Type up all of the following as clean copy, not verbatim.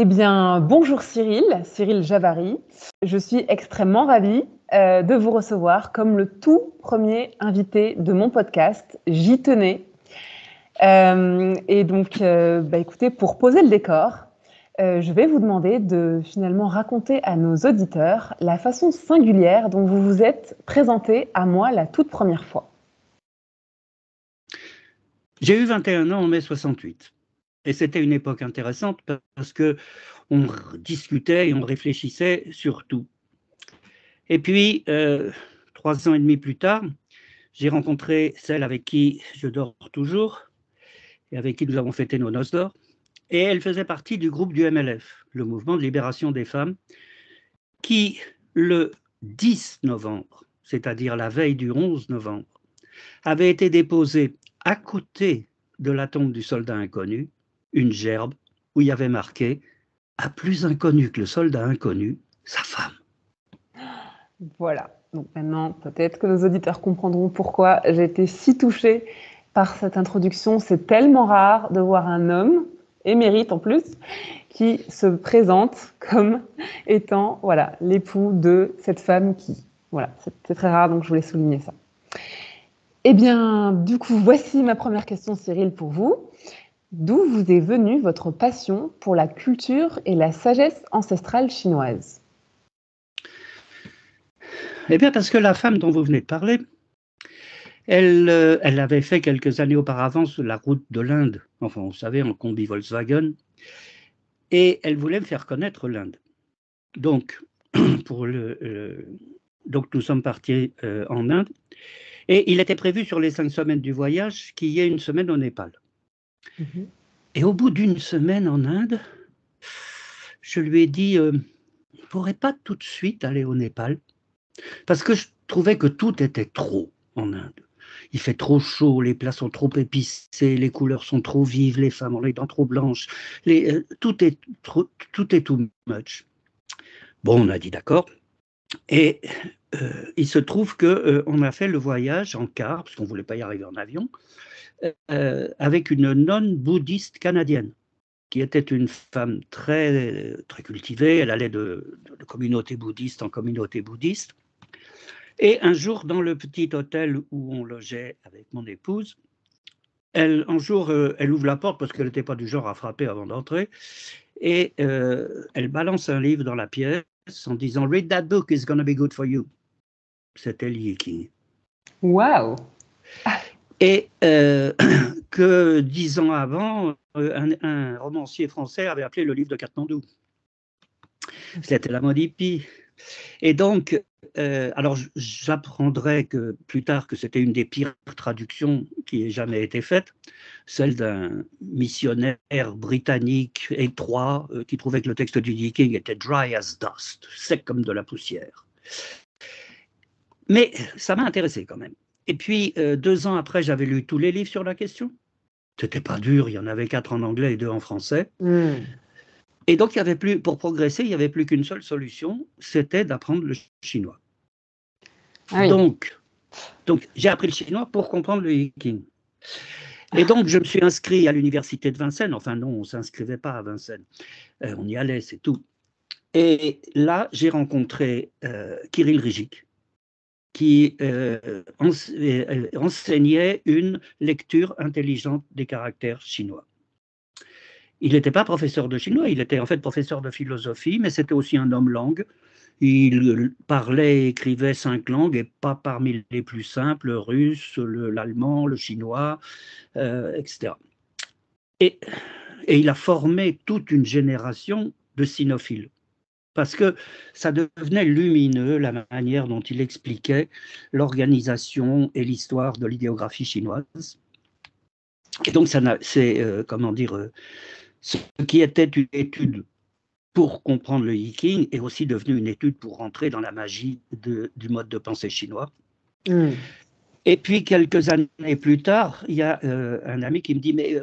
Eh bien, bonjour Cyril Javary. Je suis extrêmement ravie de vous recevoir comme le tout premier invité de mon podcast. J'y tenais. Écoutez, pour poser le décor, je vais vous demander de finalement raconter à nos auditeurs la façon singulière dont vous vous êtes présenté à moi la toute première fois. J'ai eu 21 ans en mai 68. Et c'était une époque intéressante parce qu'on discutait et on réfléchissait sur tout. Et puis, 3 ans et demi plus tard, j'ai rencontré celle avec qui je dors toujours et avec qui nous avons fêté nos noces d'or. Et elle faisait partie du groupe du MLF, le Mouvement de libération des femmes, qui, le 10 novembre, c'est-à-dire la veille du 11 novembre, avait été déposé à côté de la tombe du soldat inconnu, une gerbe où il y avait marqué « À plus inconnu que le soldat inconnu, sa femme ». Voilà. Donc maintenant, peut-être que nos auditeurs comprendront pourquoi j'ai été si touchée par cette introduction. C'est tellement rare de voir un homme, émérite en plus, qui se présente comme étant l'époux de cette femme qui... Voilà, c'est très rare, donc je voulais souligner ça. Eh bien, du coup, voici ma première question, Cyril, pour vous. D'où vous est venue votre passion pour la culture et la sagesse ancestrale chinoise ? Eh bien, parce que la femme dont vous venez de parler, elle avait fait quelques années auparavant sur la route de l'Inde, enfin, vous savez, en combi Volkswagen, et elle voulait me faire connaître l'Inde. Donc, donc nous sommes partis en Inde, et il était prévu sur les 5 semaines du voyage qu'il y ait une semaine au Népal. Mmh. Et au bout d'une semaine en Inde, je lui ai dit, on ne pourrait pas tout de suite aller au Népal, parce que je trouvais que tout était trop en Inde. Il fait trop chaud, les plats sont trop épicés, les couleurs sont trop vives, les femmes ont les dents trop blanches, tout est too much. Bon, on a dit d'accord. Et il se trouve qu'on a fait le voyage en car, parce qu'on ne voulait pas y arriver en avion, avec une nonne bouddhiste canadienne, qui était une femme très, très cultivée. Elle allait de communauté bouddhiste en communauté bouddhiste. Et un jour, dans le petit hôtel où on logeait avec mon épouse, un jour, elle ouvre la porte parce qu'elle n'était pas du genre à frapper avant d'entrer, et elle balance un livre dans la pièce en disant « Read that book, it's gonna be good for you ». C'était Li Yiqing. Waouh! Et que 10 ans avant, un romancier français avait appelé le livre de Katmandou. C'était la mode hippie. Et donc, alors j'apprendrai que plus tard que c'était une des pires traductions qui ait jamais été faite, celle d'un missionnaire britannique étroit qui trouvait que le texte du Yiqing était dry as dust, sec comme de la poussière. Mais ça m'a intéressé quand même. Et puis, 2 ans après, j'avais lu tous les livres sur la question. C'était pas dur, il y en avait 4 en anglais et 2 en français. Et donc, il y avait plus, pour progresser, il n'y avait plus qu'une seule solution, c'était d'apprendre le chinois. Ah oui. Donc j'ai appris le chinois pour comprendre le Yiqing. Et donc, je me suis inscrit à l'université de Vincennes. Enfin non, on ne s'inscrivait pas à Vincennes. On y allait, c'est tout. Et là, j'ai rencontré Kirill Rijik, qui enseignait une lecture intelligente des caractères chinois. Il n'était pas professeur de chinois, il était en fait professeur de philosophie, mais c'était aussi un homme langue. Il parlait et écrivait 5 langues, et pas parmi les plus simples, le russe, l'allemand, le chinois, etc. Et il a formé toute une génération de sinophiles, parce que ça devenait lumineux la manière dont il expliquait l'organisation et l'histoire de l'idéographie chinoise. Et donc, ce qui était une étude pour comprendre le Yiqing est aussi devenu une étude pour rentrer dans la magie du mode de pensée chinois. Et puis, quelques années plus tard, il y a un ami qui me dit « Mais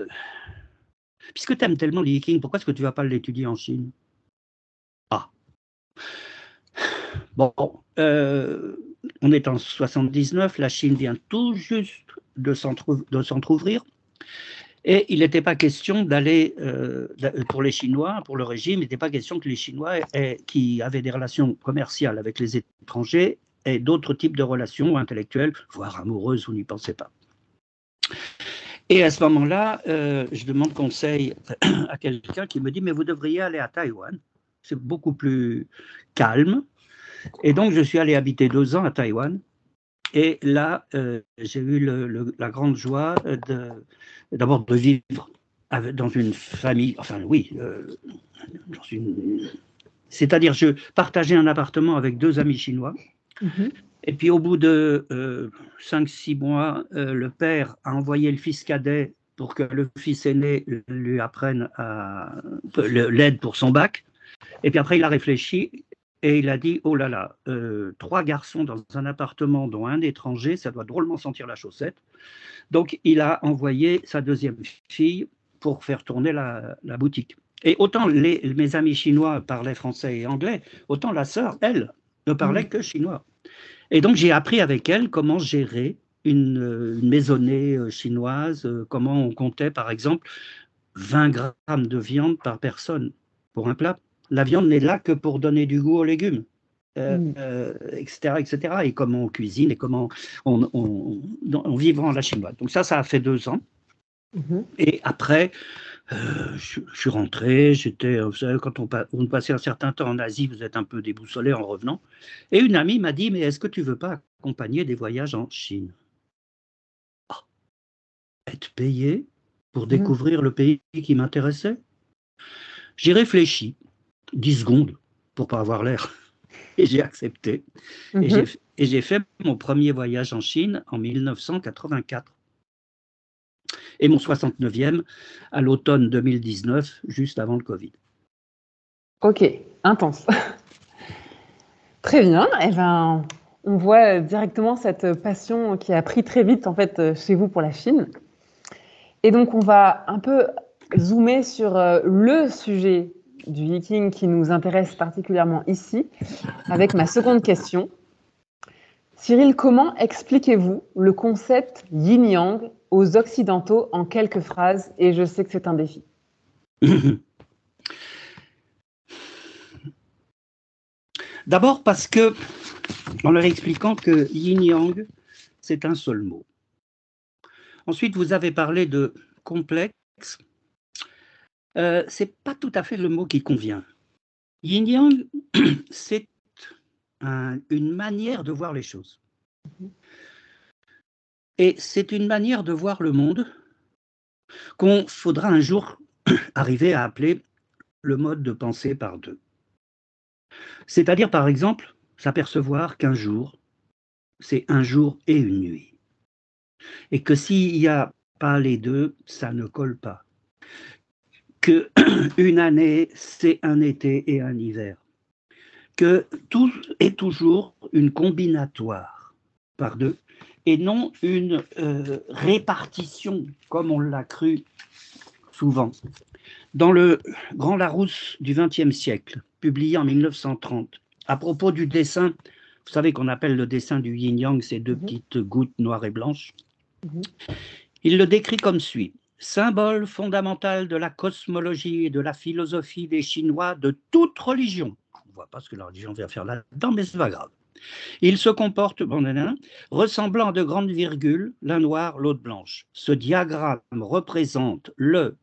puisque tu aimes tellement le Yiqing, pourquoi est-ce que tu ne vas pas l'étudier en Chine ?» Ah. Bon, on est en 79, la Chine vient tout juste de s'entrouvrir. Et il n'était pas question d'aller, pour les Chinois, pour le régime, il n'était pas question que les Chinois qui avaient des relations commerciales avec les étrangers aient d'autres types de relations intellectuelles, voire amoureuses, on n'y pensait pas. Et à ce moment-là, je demande conseil à quelqu'un qui me dit « mais vous devriez aller à Taïwan, c'est beaucoup plus calme ». Et donc, je suis allé habiter 2 ans à Taïwan. Et là, j'ai eu la grande joie d'abord de vivre dans une famille, enfin oui, c'est-à-dire je partageais un appartement avec 2 amis chinois. Et puis au bout de 5-6 mois, le père a envoyé le fils cadet pour que le fils aîné lui apprenne l'aide pour son bac. Et puis après, il a réfléchi et il a dit, oh là là, 3 garçons dans un appartement, dont un étranger, ça doit drôlement sentir la chaussette. Donc, il a envoyé sa 2e fille pour faire tourner la boutique. Et autant mes amis chinois parlaient français et anglais, autant la sœur, elle, ne parlait que chinois. Et donc, j'ai appris avec elle comment gérer une maisonnée chinoise, comment on comptait, par exemple, 20 grammes de viande par personne pour un plat. La viande n'est là que pour donner du goût aux légumes, etc., etc. Et comment on cuisine et comment on vit en la chinoise. Donc ça a fait 2 ans. Et après, je suis rentré, vous savez, quand on passait un certain temps en Asie, vous êtes un peu déboussolé en revenant. Et une amie m'a dit, mais est-ce que tu veux pas accompagner des voyages en Chine? Être payé pour découvrir le pays qui m'intéressait? J'ai réfléchi 10 secondes pour pas avoir l'air et j'ai accepté. Et j'ai fait mon premier voyage en Chine en 1984 et mon 69e à l'automne 2019, juste avant le Covid. Ok, intense. Très bien. Eh ben, on voit directement cette passion qui a pris très vite en fait chez vous pour la Chine. Et donc on va un peu zoomer sur le sujet du Viking qui nous intéresse particulièrement ici, avec ma seconde question. Cyril, comment expliquez-vous le concept yin-yang aux Occidentaux en quelques phrases? Et je sais que c'est un défi. D'abord parce que, en leur expliquant que yin-yang, c'est un seul mot. Ensuite, vous avez parlé de complexe. C'est pas tout à fait le mot qui convient. Yin-yang, c'est une manière de voir les choses. Et c'est une manière de voir le monde qu'on faudra un jour arriver à appeler le mode de pensée par 2. C'est-à-dire, par exemple, s'apercevoir qu'un jour, c'est un jour et une nuit. Et que s'il n'y a pas les 2, ça ne colle pas. Qu'une année, c'est un été et un hiver. Que tout est toujours une combinatoire par 2 et non une répartition comme on l'a cru souvent. Dans le Grand Larousse du XXe siècle, publié en 1930, à propos du dessin, vous savez qu'on appelle le dessin du yin-yang, ces 2 petites gouttes noires et blanches, il le décrit comme suit. Symbole fondamental de la cosmologie et de la philosophie des Chinois de toute religion. On ne voit pas ce que la religion vient faire là-dedans, mais ce n'est pas grave. Il se comporte, ressemblant à de grandes virgules, l'un noir, l'autre blanche. Ce diagramme représente le,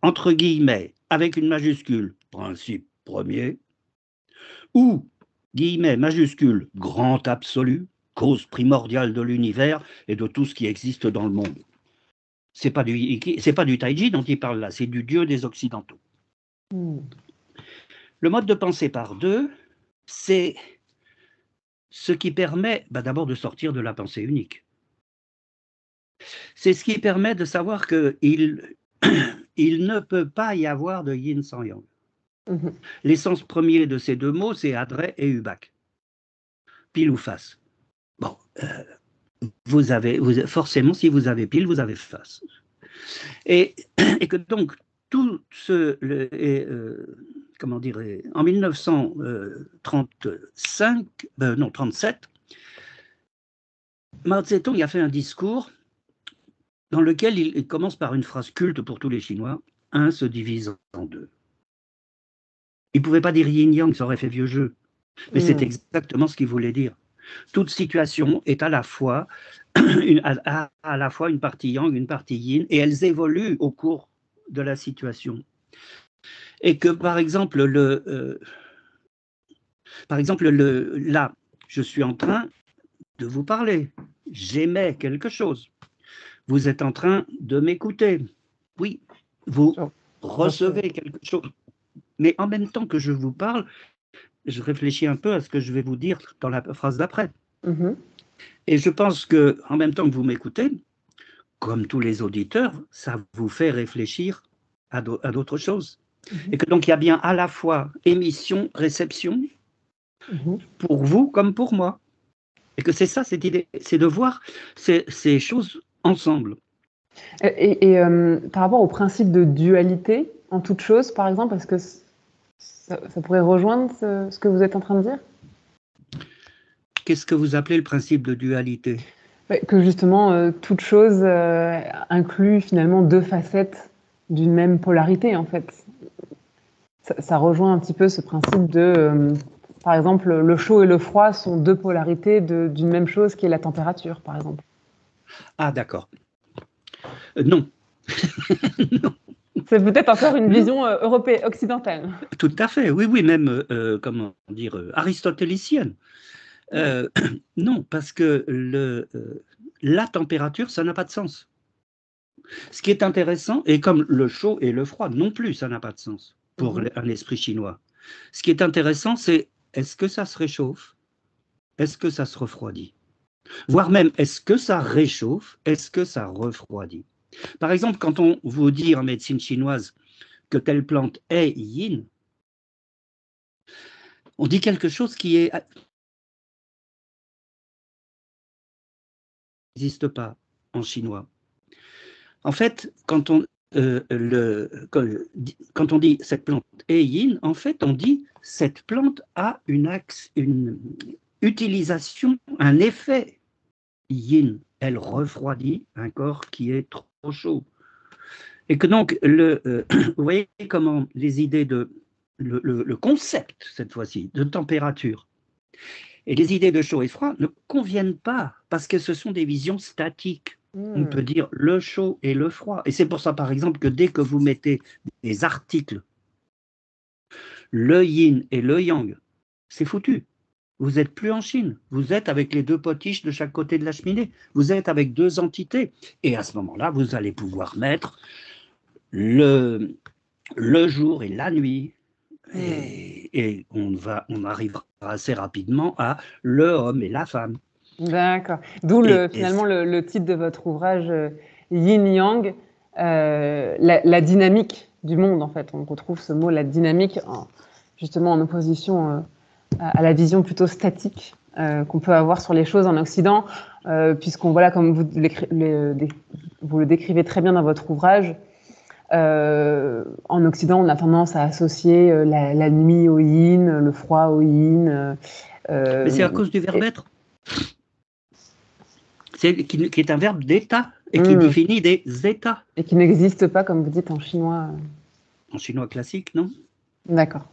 entre guillemets, avec une majuscule, principe premier, ou, guillemets, majuscule, grand absolu, cause primordiale de l'univers et de tout ce qui existe dans le monde. C'est pas du Taiji dont il parle là, c'est du dieu des Occidentaux. Le mode de pensée par 2, c'est ce qui permet d'abord de sortir de la pensée unique. C'est ce qui permet de savoir qu'il ne peut pas y avoir de yin sans yang. L'essence première de ces 2 mots, c'est adret et ubak. Pile ou face. Bon, forcément, si vous avez pile, vous avez face. Et que donc, tout ce... en 1937, Mao Tse-tung a fait un discours dans lequel il commence par une phrase culte pour tous les Chinois, un se divise en deux. Il ne pouvait pas dire yin-yang, ça aurait fait vieux jeu. Mais c'est exactement ce qu'il voulait dire. Toute situation est à la fois à la fois une partie yang, une partie yin, et elles évoluent au cours de la situation. Et que, par exemple, là, je suis en train de vous parler. J'émets quelque chose. Vous êtes en train de m'écouter. Oui, vous recevez quelque chose. Mais en même temps que je vous parle, je réfléchis un peu à ce que je vais vous dire dans la phrase d'après. Et je pense qu'en même temps que vous m'écoutez, comme tous les auditeurs, ça vous fait réfléchir à d'autres choses. Et que donc il y a bien à la fois émission, réception, pour vous comme pour moi. Et que c'est ça, cette idée, c'est de voir ces choses ensemble. Et par rapport au principe de dualité en toute chose, par exemple, est-ce que ça pourrait rejoindre ce que vous êtes en train de dire? Qu'est-ce que vous appelez le principe de dualité? Que justement, toute chose inclut finalement deux facettes d'une même polarité, en fait. Ça rejoint un petit peu ce principe de, par exemple, le chaud et le froid sont deux polarités d'une même chose qui est la température, par exemple. Ah, d'accord. Non. Non. C'est peut-être encore une vision européenne, occidentale. Tout à fait, oui, oui, même, comment dire, aristotélicienne. Non, parce que la température, ça n'a pas de sens. Ce qui est intéressant, et comme le chaud et le froid non plus, ça n'a pas de sens pour un esprit chinois. Ce qui est intéressant, c'est est-ce que ça se réchauffe? Est-ce que ça se refroidit? Voire même, est-ce que ça réchauffe? Est-ce que ça refroidit? Par exemple, quand on vous dit en médecine chinoise que telle plante est yin, on dit quelque chose qui est n'existe pas en chinois. En fait, quand on dit cette plante est yin, en fait, on dit cette plante a une utilisation, un effet yin. Elle refroidit un corps qui est trop chaud. Et que donc, vous voyez comment les idées le concept, cette fois-ci, de température, et les idées de chaud et froid ne conviennent pas, parce que ce sont des visions statiques. On peut dire le chaud et le froid. Et c'est pour ça, par exemple, que dès que vous mettez des articles, le yin et le yang, c'est foutu. Vous n'êtes plus en Chine. Vous êtes avec les deux potiches de chaque côté de la cheminée. Vous êtes avec deux entités. Et à ce moment-là, vous allez pouvoir mettre le jour et la nuit. Et on arrivera assez rapidement à l'homme et la femme. D'accord. D'où finalement le titre de votre ouvrage, Yin-Yang, la dynamique du monde, en fait. On retrouve ce mot, la dynamique, justement en opposition à la vision plutôt statique qu'on peut avoir sur les choses en Occident, puisqu'on, voilà, comme vous le décrivez très bien dans votre ouvrage, en Occident, on a tendance à associer la nuit au yin, le froid au yin. Mais c'est à cause du verbe être. Qui est un verbe d'état et qui définit des états. Et qui n'existe pas, comme vous dites, en chinois. En chinois classique, non? D'accord.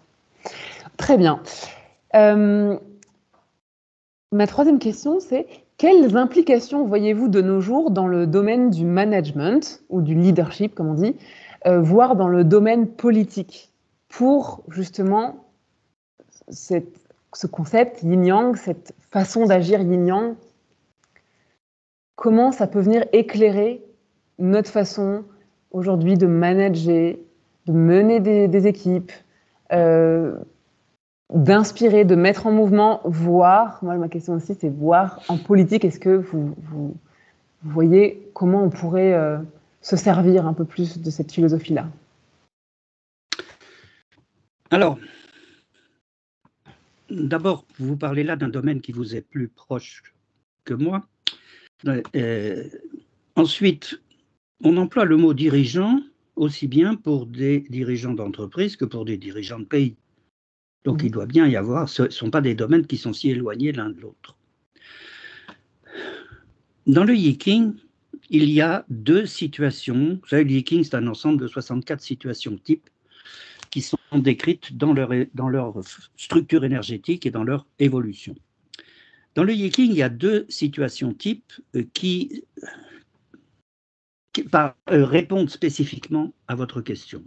Très bien. Ma troisième question, c'est quelles implications voyez-vous de nos jours dans le domaine du management ou du leadership, comme on dit, voire dans le domaine politique, pour justement ce concept yin-yang, cette façon d'agir yin-yang? Comment ça peut venir éclairer notre façon aujourd'hui de manager, de mener des équipes, d'inspirer, de mettre en mouvement, voire, moi ma question aussi c'est voir en politique, est-ce que vous voyez comment on pourrait se servir un peu plus de cette philosophie-là? Alors, d'abord, vous parlez là d'un domaine qui vous est plus proche que moi. Ensuite, on emploie le mot dirigeant aussi bien pour des dirigeants d'entreprise que pour des dirigeants de pays. Donc, il doit bien y avoir, ce ne sont pas des domaines qui sont si éloignés l'un de l'autre. Dans le Yi King, il y a 2 situations. Vous savez, le Yi-King, c'est un ensemble de 64 situations types qui sont décrites dans leur structure énergétique et dans leur évolution. Dans le Yi-King, il y a 2 situations types qui répondent spécifiquement à votre question.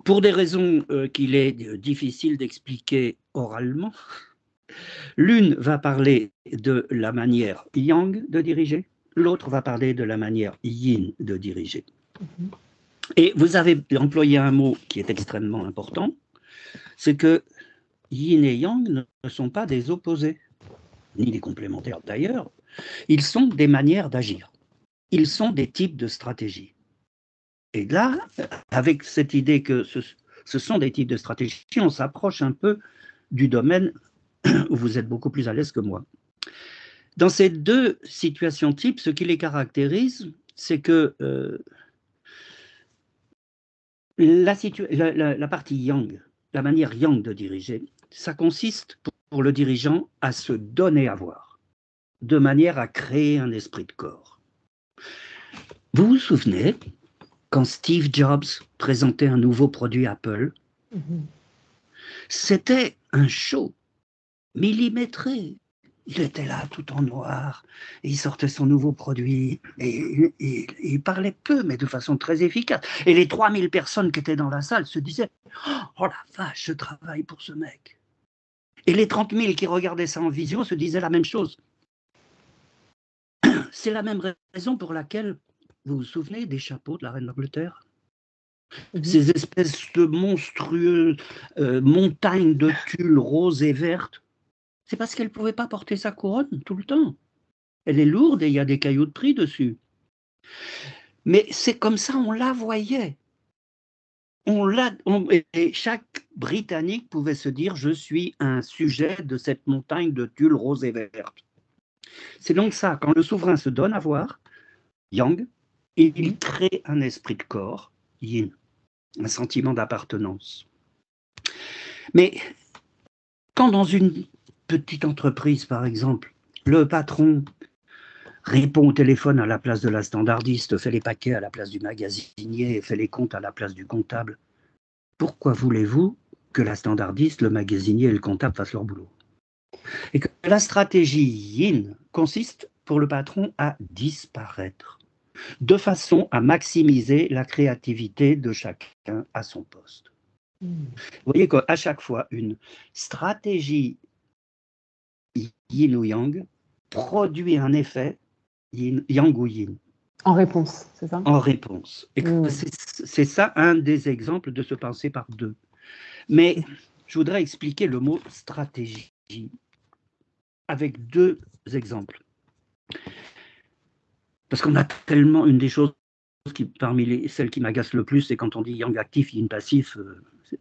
Pour des raisons qu'il est difficile d'expliquer oralement, l'une va parler de la manière yang de diriger, l'autre va parler de la manière yin de diriger. Et vous avez employé un mot qui est extrêmement important, c'est que yin et yang ne sont pas des opposés, ni des complémentaires d'ailleurs, ils sont des manières d'agir, ils sont des types de stratégies. Et là, avec cette idée que ce sont des types de stratégies, on s'approche un peu du domaine où vous êtes beaucoup plus à l'aise que moi. Dans ces 2 situations types, ce qui les caractérise, c'est que la partie yang, la manière yang de diriger, ça consiste pour le dirigeant à se donner à voir, de manière à créer un esprit de corps. Vous vous souvenez quand Steve Jobs présentait un nouveau produit Apple, c'était un show millimétré. Il était là tout en noir, et il sortait son nouveau produit, et il parlait peu, mais de façon très efficace. Et les 3000 personnes qui étaient dans la salle se disaient « Oh la vache, je travaille pour ce mec ». Et les 30 000 qui regardaient ça en visio se disaient la même chose. C'est la même raison pour laquelle, vous vous souvenez des chapeaux de la reine d'Angleterre ? Ces espèces de monstrueuses montagnes de tulle roses et vertes, c'est parce qu'elle ne pouvait pas porter sa couronne tout le temps. Elle est lourde et il y a des cailloux de prix dessus. Mais c'est comme ça, on la voyait. Et chaque Britannique pouvait se dire « Je suis un sujet de cette montagne de tulle rose et verte ». C'est donc ça, quand le souverain se donne à voir, yang, et il crée un esprit de corps, yin, un sentiment d'appartenance. Mais quand dans une petite entreprise, par exemple, le patron répond au téléphone à la place de la standardiste, fait les paquets à la place du magasinier, fait les comptes à la place du comptable, pourquoi voulez-vous que la standardiste, le magasinier et le comptable fassent leur boulot? Et que la stratégie yin consiste pour le patron à disparaître, de façon à maximiser la créativité de chacun à son poste. Vous voyez qu'à chaque fois, une stratégie yin ou yang produit un effet yang ou yin. En réponse, c'est ça? En réponse. Et c'est ça un des exemples de se penser par 2. Mais je voudrais expliquer le mot stratégie avec 2 exemples. Parce qu'on a tellement, une des choses qui, parmi celles qui m'agacent le plus, c'est quand on dit yang actif, yin passif,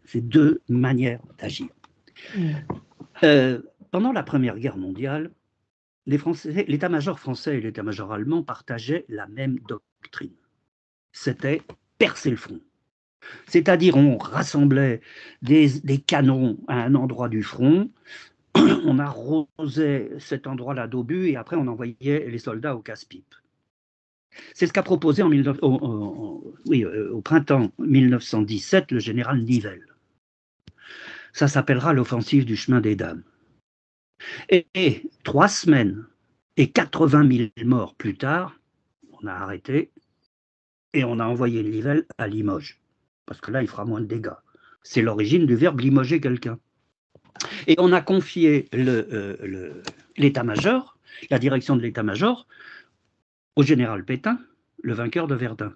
c'est 2 manières d'agir. Pendant la Première Guerre mondiale, l'état-major français et l'état-major allemand partageaient la même doctrine. C'était percer le front. C'est-à-dire, on rassemblait des canons à un endroit du front, on arrosait cet endroit-là d'obus et après on envoyait les soldats au casse-pipe. C'est ce qu'a proposé au printemps 1917 le général Nivelle. Ça s'appellera l'offensive du chemin des dames. Et 3 semaines et 80 000 morts plus tard, on a arrêté et on a envoyé Nivelle à Limoges. Parce que là, il fera moins de dégâts. C'est l'origine du verbe limoger quelqu'un. Et on a confié l'état-major, la direction de l'état-major, au général Pétain, le vainqueur de Verdun.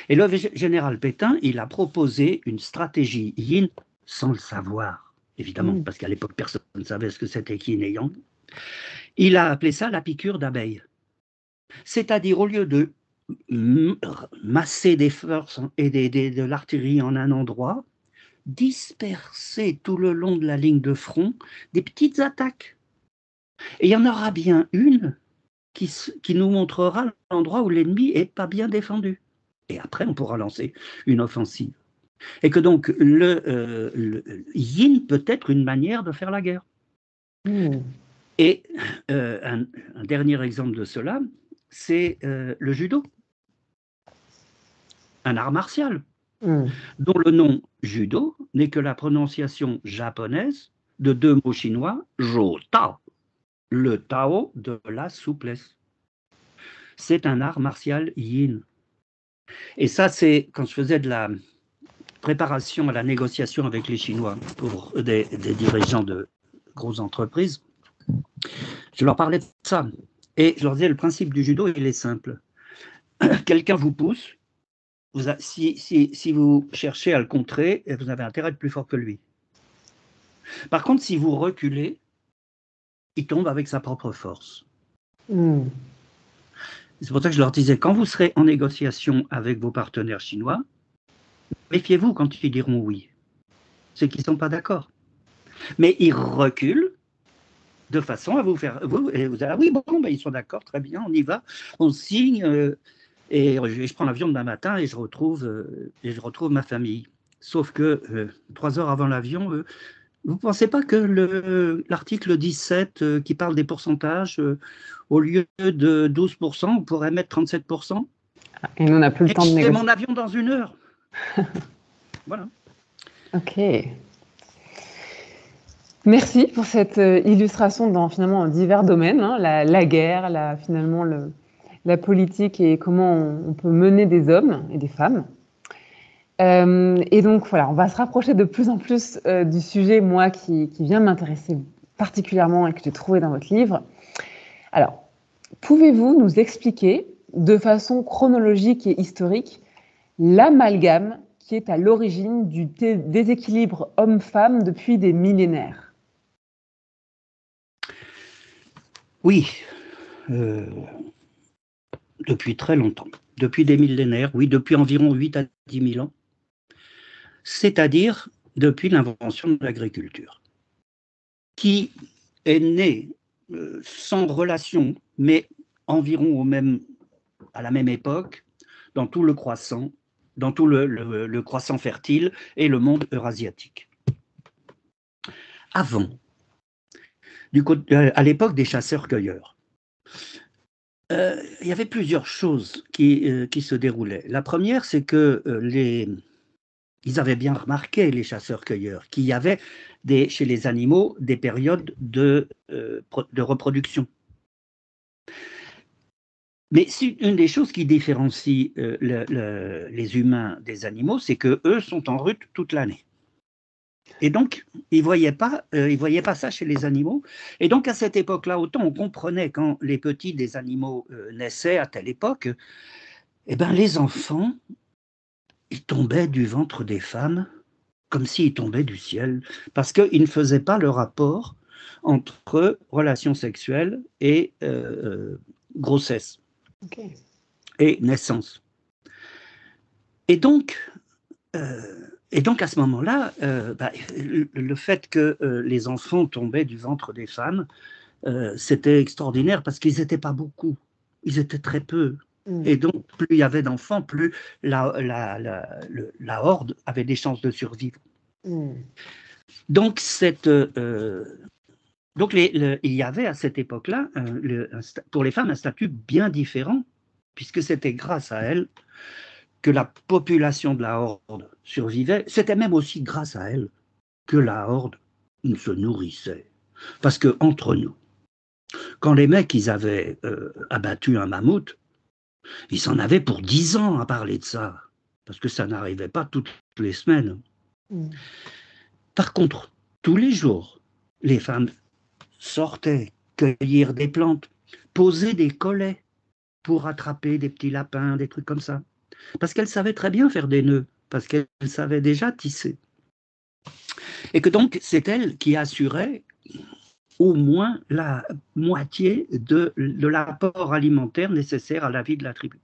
Et le général Pétain, il a proposé une stratégie yin sans le savoir, évidemment, parce qu'à l'époque, personne ne savait ce que c'était yin et yang. Il a appelé ça la piqûre d'abeille. C'est-à-dire, au lieu de masser des forces et de l'artillerie en un endroit, disperser tout le long de la ligne de front des petites attaques. Et il y en aura bien une qui nous montrera l'endroit où l'ennemi n'est pas bien défendu. Et après, on pourra lancer une offensive. Et que donc, le yin peut être une manière de faire la guerre. Et un dernier exemple de cela, c'est le judo, un art martial, dont le nom judo n'est que la prononciation japonaise de deux mots chinois, jo tao, le tao de la souplesse. C'est un art martial yin. Et ça, c'est quand je faisais de la préparation à la négociation avec les Chinois pour des dirigeants de grosses entreprises, je leur parlais de ça. Et je leur disais, le principe du judo, il est simple. Quelqu'un vous pousse, si vous cherchez à le contrer, vous avez intérêt à être plus fort que lui. Par contre, si vous reculez, il tombe avec sa propre force. C'est pour ça que je leur disais, quand vous serez en négociation avec vos partenaires chinois, méfiez-vous quand ils diront oui. C'est qu'ils ne sont pas d'accord. Mais ils reculent de façon à vous faire... vous allez, ah oui, bon, ben, ils sont d'accord, très bien, on y va, on signe, et je prends l'avion demain matin et je retrouve ma famille. Sauf que 3 heures avant l'avion, vous ne pensez pas que l'article 17 qui parle des pourcentages, au lieu de 12%, on pourrait mettre 37%? Et nous, on n'a plus le temps de négocier. C'est mon avion dans 1 heure. Voilà. Ok. Merci pour cette illustration dans finalement divers domaines, hein, la guerre, finalement la politique et comment on peut mener des hommes et des femmes. Et donc voilà, on va se rapprocher de plus en plus du sujet, moi, qui vient m'intéresser particulièrement et que j'ai trouvé dans votre livre. Alors, pouvez-vous nous expliquer de façon chronologique et historique l'amalgame qui est à l'origine du déséquilibre homme-femme depuis des millénaires? Oui, depuis très longtemps, depuis des millénaires, oui, depuis environ 8 à 10 000 ans, c'est-à-dire depuis l'invention de l'agriculture, qui est née sans relation, mais environ à la même époque, dans tout le croissant, dans tout le croissant fertile et le monde eurasiatique. Avant, à l'époque des chasseurs-cueilleurs, il y avait plusieurs choses qui se déroulaient. La première, c'est que ils avaient bien remarqué, les chasseurs-cueilleurs, qu'il y avait chez les animaux des périodes de reproduction. Mais une des choses qui différencie les humains des animaux, c'est qu'eux sont en rut toute l'année. Et donc, ils ne voyaient pas ça chez les animaux. Et donc, à cette époque-là, autant on comprenait quand les petits des animaux naissaient à telle époque, eh ben, les enfants, ils tombaient du ventre des femmes comme s'ils tombaient du ciel, parce qu'ils ne faisaient pas le rapport entre relations sexuelles et grossesse et naissance. Et donc à ce moment-là, le fait que les enfants tombaient du ventre des femmes, c'était extraordinaire parce qu'ils n'étaient pas beaucoup, ils étaient très peu. Et donc, plus il y avait d'enfants, plus la horde avait des chances de survivre. Donc, il y avait à cette époque-là, pour les femmes, un statut bien différent, puisque c'était grâce à elles que la population de la horde survivait. C'était même aussi grâce à elles que la horde se nourrissait. Parce que entre nous, quand les mecs ils avaient abattu un mammouth, ils s'en avaient pour 10 ans à parler de ça, parce que ça n'arrivait pas toutes les semaines. Par contre, tous les jours, les femmes sortaient cueillir des plantes, poser des collets pour attraper des petits lapins, des trucs comme ça. Parce qu'elles savaient très bien faire des nœuds, parce qu'elles savaient déjà tisser. Et que donc, c'est elles qui assuraient au moins la moitié de l'apport alimentaire nécessaire à la vie de la tribu.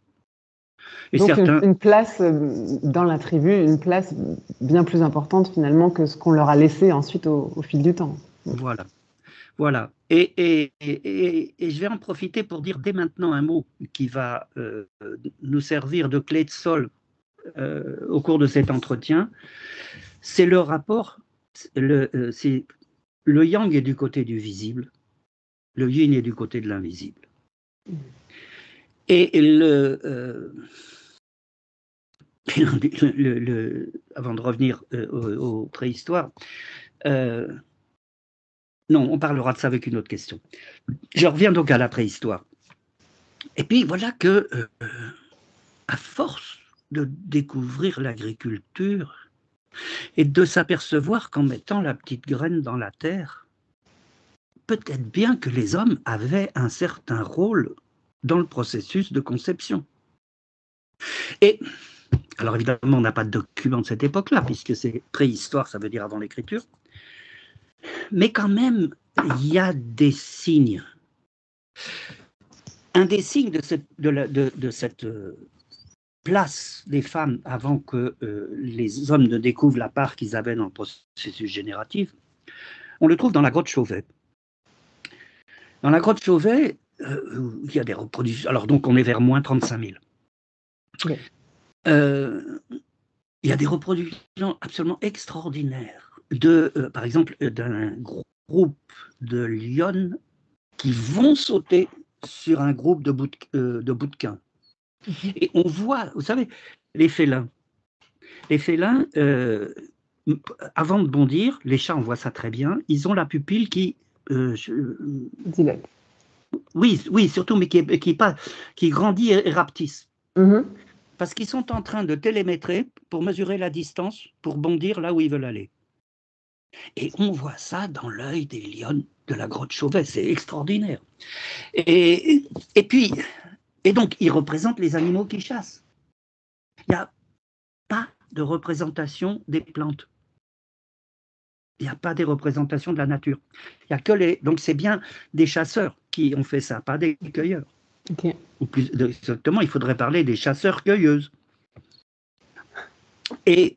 Et donc une place dans la tribu, une place bien plus importante finalement que ce qu'on leur a laissé ensuite au fil du temps. Voilà. Et je vais en profiter pour dire dès maintenant un mot qui va nous servir de clé de sol au cours de cet entretien. C'est le rapport, le yang est du côté du visible Le yin est du côté de l'invisible. Et avant de revenir aux préhistoires, non, on parlera de ça avec une autre question. Je reviens donc à la préhistoire. Et puis voilà que, à force de découvrir l'agriculture et de s'apercevoir qu'en mettant la petite graine dans la terre, peut-être bien que les hommes avaient un certain rôle dans le processus de conception. Et, alors évidemment, on n'a pas de document de cette époque-là, puisque c'est préhistoire, ça veut dire avant l'écriture, mais quand même, il y a des signes. Un des signes de cette place des femmes avant que les hommes ne découvrent la part qu'ils avaient dans le processus génératif, on le trouve dans la grotte Chauvet. Dans la grotte Chauvet, il y a des reproductions. Alors donc on est vers moins 35 000. Oui. Il y a des reproductions absolument extraordinaires par exemple, d'un groupe de lionnes qui vont sauter sur un groupe de bouquetins. Et on voit, vous savez, les félins. Les félins, avant de bondir, les chats, on voit ça très bien, ils ont la pupille qui... dilate. Oui, surtout, mais qui grandit et rapetisse. Parce qu'ils sont en train de télémétrer pour mesurer la distance, pour bondir là où ils veulent aller. Et on voit ça dans l'œil des lionnes de la grotte Chauvet, c'est extraordinaire. Et donc, ils représentent les animaux qui chassent. Il n'y a pas de représentation des plantes. Il n'y a pas des représentations de la nature. Il y a que donc, c'est bien des chasseurs qui ont fait ça, pas des cueilleurs. Okay. Ou plus exactement, il faudrait parler des chasseurs-cueilleuses. Et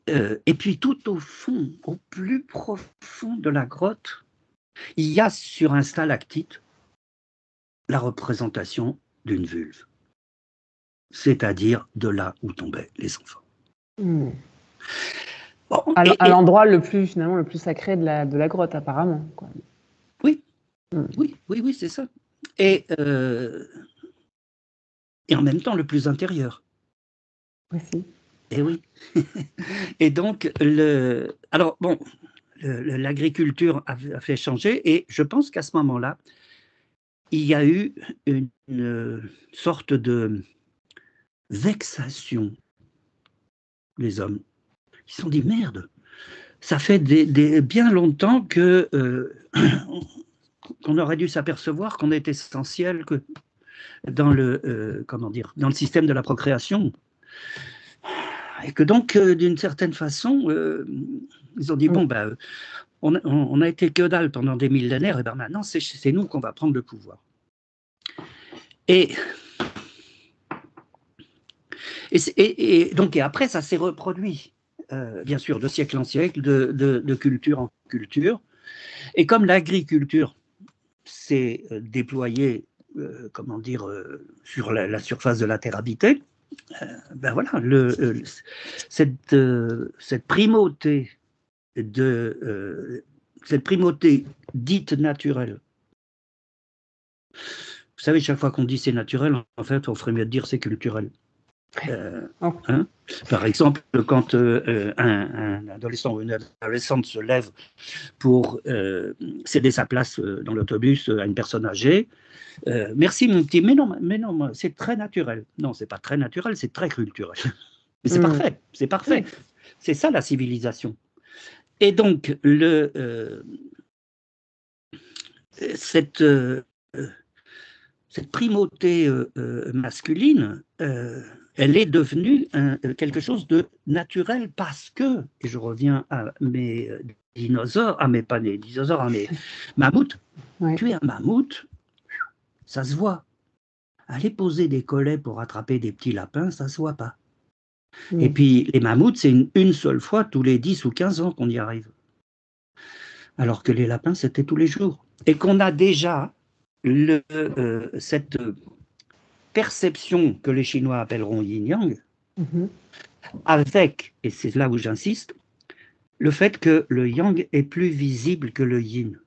puis, tout au fond, au plus profond de la grotte, il y a sur un stalactite la représentation d'une vulve, c'est-à-dire de là où tombaient les enfants. Bon, à l'endroit le plus sacré de la grotte, apparemment. Quoi. Oui, oui, c'est ça. Et en même temps, le plus intérieur. Aussi. Et oui. Et donc, alors, bon, l'agriculture a fait changer, et je pense qu'à ce moment-là, il y a eu une sorte de vexation, les hommes. Ils se sont dit, merde, ça fait bien longtemps que qu'on aurait dû s'apercevoir qu'on est essentiel que dans dans le système de la procréation. Et que donc, d'une certaine façon, ils ont dit, bon, ben, on a été que dalle pendant des millénaires, et ben maintenant, c'est nous qu'on va prendre le pouvoir. Et donc, et après, ça s'est reproduit, bien sûr, de siècle en siècle, de culture en culture. Et comme l'agriculture s'est déployée, sur la surface de la terre habitée, ben voilà, cette primauté cette primauté dite naturelle. Vous savez, chaque fois qu'on dit c'est naturel, en fait, on ferait mieux de dire c'est culturel. Hein? Par exemple, quand un adolescent ou une adolescente se lève pour céder sa place dans l'autobus à une personne âgée, merci mon petit, mais non, c'est très naturel. Non, c'est pas très naturel, c'est très culturel. Mais c'est parfait, c'est parfait. C'est ça la civilisation. Et donc, cette primauté masculine, elle est devenue quelque chose de naturel parce que, et je reviens à mes dinosaures, à mes mammouths, tuer un mammouth, ça se voit. Aller poser des collets pour attraper des petits lapins, ça se voit pas. Et puis, les mammouths, c'est une seule fois tous les 10 ou 15 ans qu'on y arrive. Alors que les lapins, c'était tous les jours. Et qu'on a déjà cette perception que les Chinois appelleront yin-yang, avec, et c'est là où j'insiste, le fait que le yang est plus visible que le yin.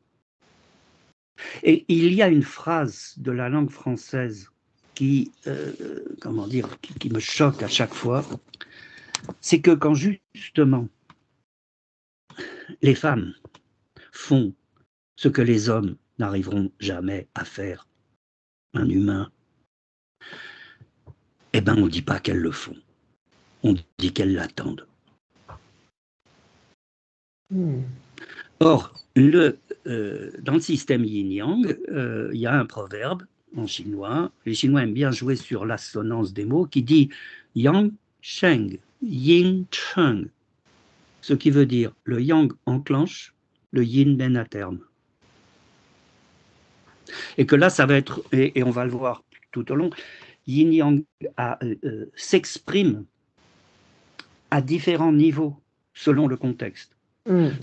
Et il y a une phrase de la langue française qui, comment dire, qui me choque à chaque fois, c'est que quand justement les femmes font ce que les hommes n'arriveront jamais à faire, un humain, eh ben on ne dit pas qu'elles le font, on dit qu'elles l'attendent. Or, dans le système yin-yang, il y a un proverbe en chinois, les Chinois aiment bien jouer sur l'assonance des mots, qui dit yang sheng, yin cheng, ce qui veut dire le yang enclenche, le yin mène à terme. Et que là, ça va être, et on va le voir tout au long, yin-yang s'exprime à différents niveaux selon le contexte.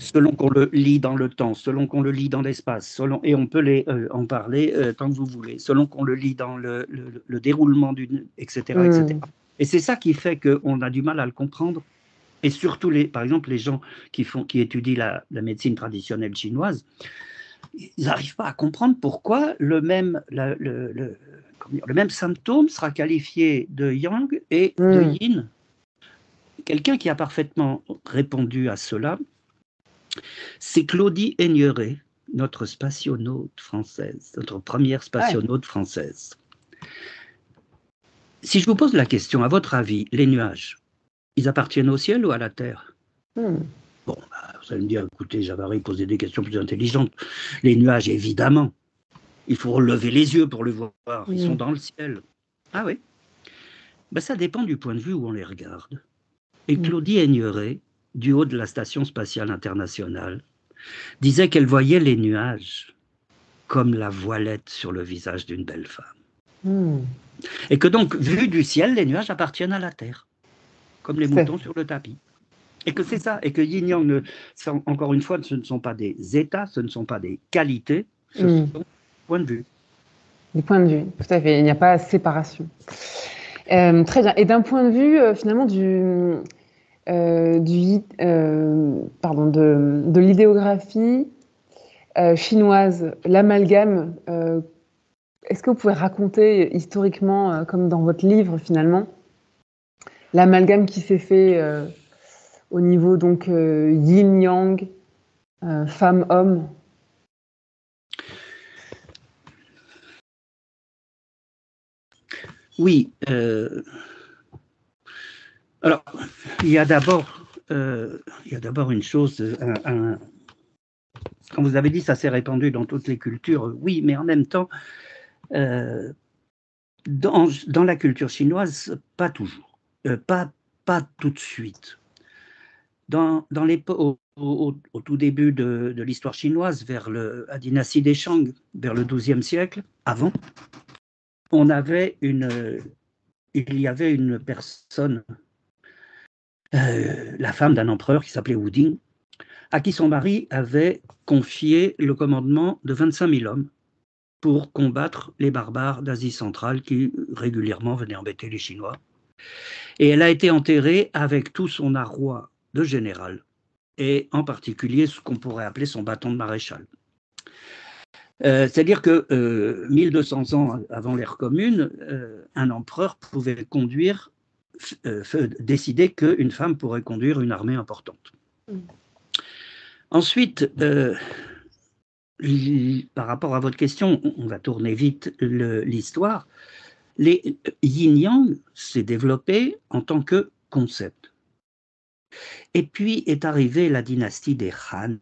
Selon qu'on le lit dans le temps, selon qu'on le lit dans l'espace, et on peut en parler tant que vous voulez, selon qu'on le lit dans le déroulement etc., etc. Et c'est ça qui fait qu'on a du mal à le comprendre. Et surtout, par exemple, les gens qui étudient la médecine traditionnelle chinoise, ils n'arrivent pas à comprendre pourquoi le même symptôme sera qualifié de yang et de yin. Quelqu'un qui a parfaitement répondu à cela, c'est Claudie Aigneret, notre spationaute française, notre première spationaute française. Si je vous pose la question, à votre avis, les nuages, ils appartiennent au ciel ou à la terre? Bon, vous allez me dire, écoutez, Javary, posez des questions plus intelligentes. Les nuages, évidemment, il faut relever les yeux pour le voir, ils sont dans le ciel. Ah oui? Ben, ça dépend du point de vue où on les regarde. Et Claudie Aigneret, du haut de la Station spatiale internationale, disait qu'elle voyait les nuages comme la voilette sur le visage d'une belle femme. Et que donc, vu du ciel, les nuages appartiennent à la Terre, comme les moutons sur le tapis. Et que c'est ça, et que yin-yang, encore une fois, ce ne sont pas des états, ce ne sont pas des qualités, ce sont des points de vue. Des points de vue, tout à fait, il n'y a pas de séparation. Très bien, et d'un point de vue, finalement, de l'idéographie chinoise, l'amalgame, est-ce que vous pouvez raconter historiquement, comme dans votre livre finalement, l'amalgame qui s'est fait au niveau donc yin-yang, femme-homme? Oui. Alors, il y a d'abord une chose, quand vous avez dit ça s'est répandu dans toutes les cultures, oui, mais en même temps, dans la culture chinoise, pas toujours, pas tout de suite. Au tout début de l'histoire chinoise, vers la dynastie des Shang, vers le XIIe siècle, avant, il y avait une personne, la femme d'un empereur qui s'appelait Wu Ding, à qui son mari avait confié le commandement de 25 000 hommes pour combattre les barbares d'Asie centrale qui régulièrement venaient embêter les Chinois. Et elle a été enterrée avec tout son arroi de général, et en particulier ce qu'on pourrait appeler son bâton de maréchal. C'est-à-dire que 1200 ans avant l'ère commune, un empereur pouvait décider qu'une femme pourrait conduire une armée importante. Ensuite, par rapport à votre question, on va tourner vite l'histoire. Les yin-yang s'est développé en tant que concept. Et puis est arrivée la dynastie des Han,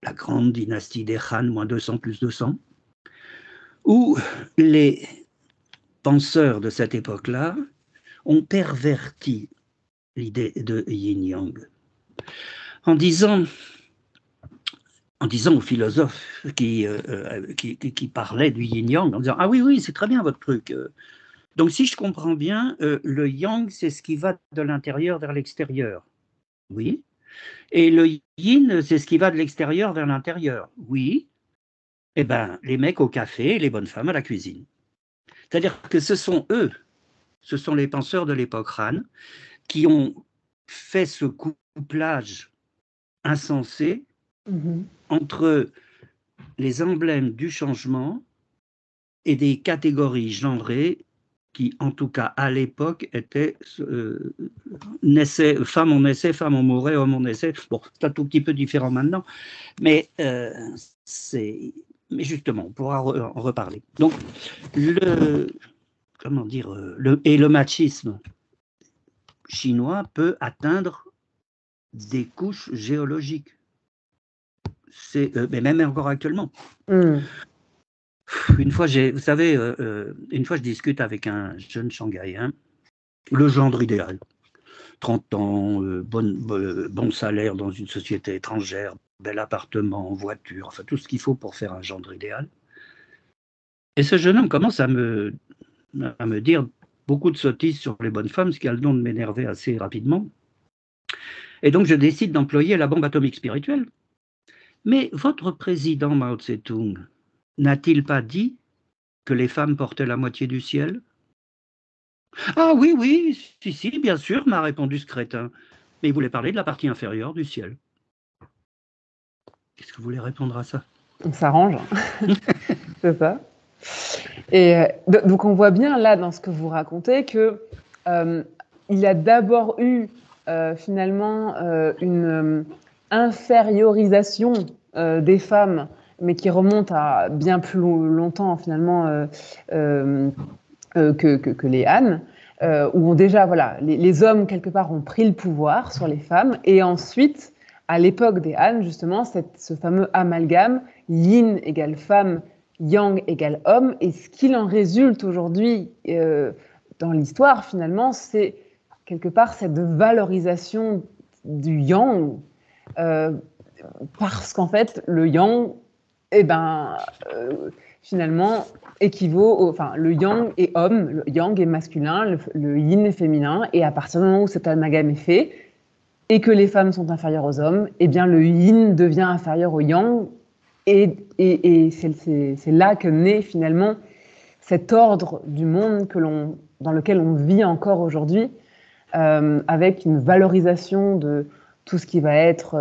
la grande dynastie des Han, moins 200 plus 200, où les penseurs de cette époque-là ont perverti l'idée de yin-yang en disant aux philosophes qui parlaient du yin-yang, en disant « Ah oui, c'est très bien votre truc. Donc si je comprends bien, le yang, c'est ce qui va de l'intérieur vers l'extérieur. Oui. Et le yin, c'est ce qui va de l'extérieur vers l'intérieur. Oui. Eh bien, les mecs au café et les bonnes femmes à la cuisine. » C'est-à-dire que ce sont les penseurs de l'époque Han, qui ont fait ce couplage insensé entre les emblèmes du changement et des catégories genrées qui, en tout cas à l'époque, étaient femme on naissait, femme on mourait, homme on naissait. Bon, c'est un tout petit peu différent maintenant, mais justement, on pourra en reparler. Donc, comment dire, le machisme chinois peut atteindre des couches géologiques. Mais même encore actuellement. Une fois, vous savez, une fois je discute avec un jeune Shanghaïen, le gendre idéal, 30 ans, bon salaire dans une société étrangère, bel appartement, voiture, enfin tout ce qu'il faut pour faire un gendre idéal. Et ce jeune homme commence à me dire beaucoup de sottises sur les bonnes femmes, ce qui a le don de m'énerver assez rapidement. Et donc je décide d'employer la bombe atomique spirituelle. Mais votre président Mao Tse-tung n'a-t-il pas dit que les femmes portaient la moitié du ciel? Ah oui, si, bien sûr, m'a répondu ce crétin. Mais il voulait parler de la partie inférieure du ciel. Qu'est-ce que vous voulez répondre à ça? On s'arrange, c'est ça. Et donc on voit bien là dans ce que vous racontez que il y a d'abord eu finalement une infériorisation des femmes, mais qui remonte à bien plus longtemps finalement que les Han, où déjà voilà, les hommes quelque part ont pris le pouvoir sur les femmes, et ensuite à l'époque des Han justement ce fameux amalgame yin égale femme, yang égale homme, et ce qu'il en résulte aujourd'hui dans l'histoire finalement, c'est quelque part cette valorisation du yang, parce qu'en fait le yang, finalement équivaut, enfin le yang est homme, le yang est masculin, le yin est féminin, et à partir du moment où cet amalgame est fait et que les femmes sont inférieures aux hommes, eh bien le yin devient inférieur au yang, et c'est là que naît finalement cet ordre du monde dans lequel on vit encore aujourd'hui, avec une valorisation de tout ce qui va être,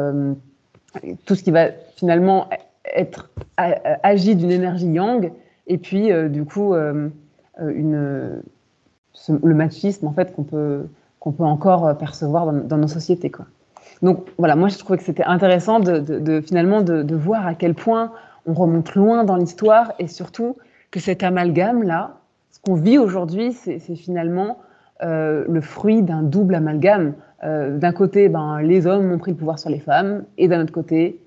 tout ce qui va finalement être agi d'une énergie yang, et puis du coup le machisme en fait qu'on peut encore percevoir dans nos sociétés, quoi. Donc voilà, moi je trouvais que c'était intéressant finalement de voir à quel point on remonte loin dans l'histoire, et surtout que cet amalgame là, ce qu'on vit aujourd'hui, c'est finalement le fruit d'un double amalgame. D'un côté, les hommes ont pris le pouvoir sur les femmes, et d'un autre côté,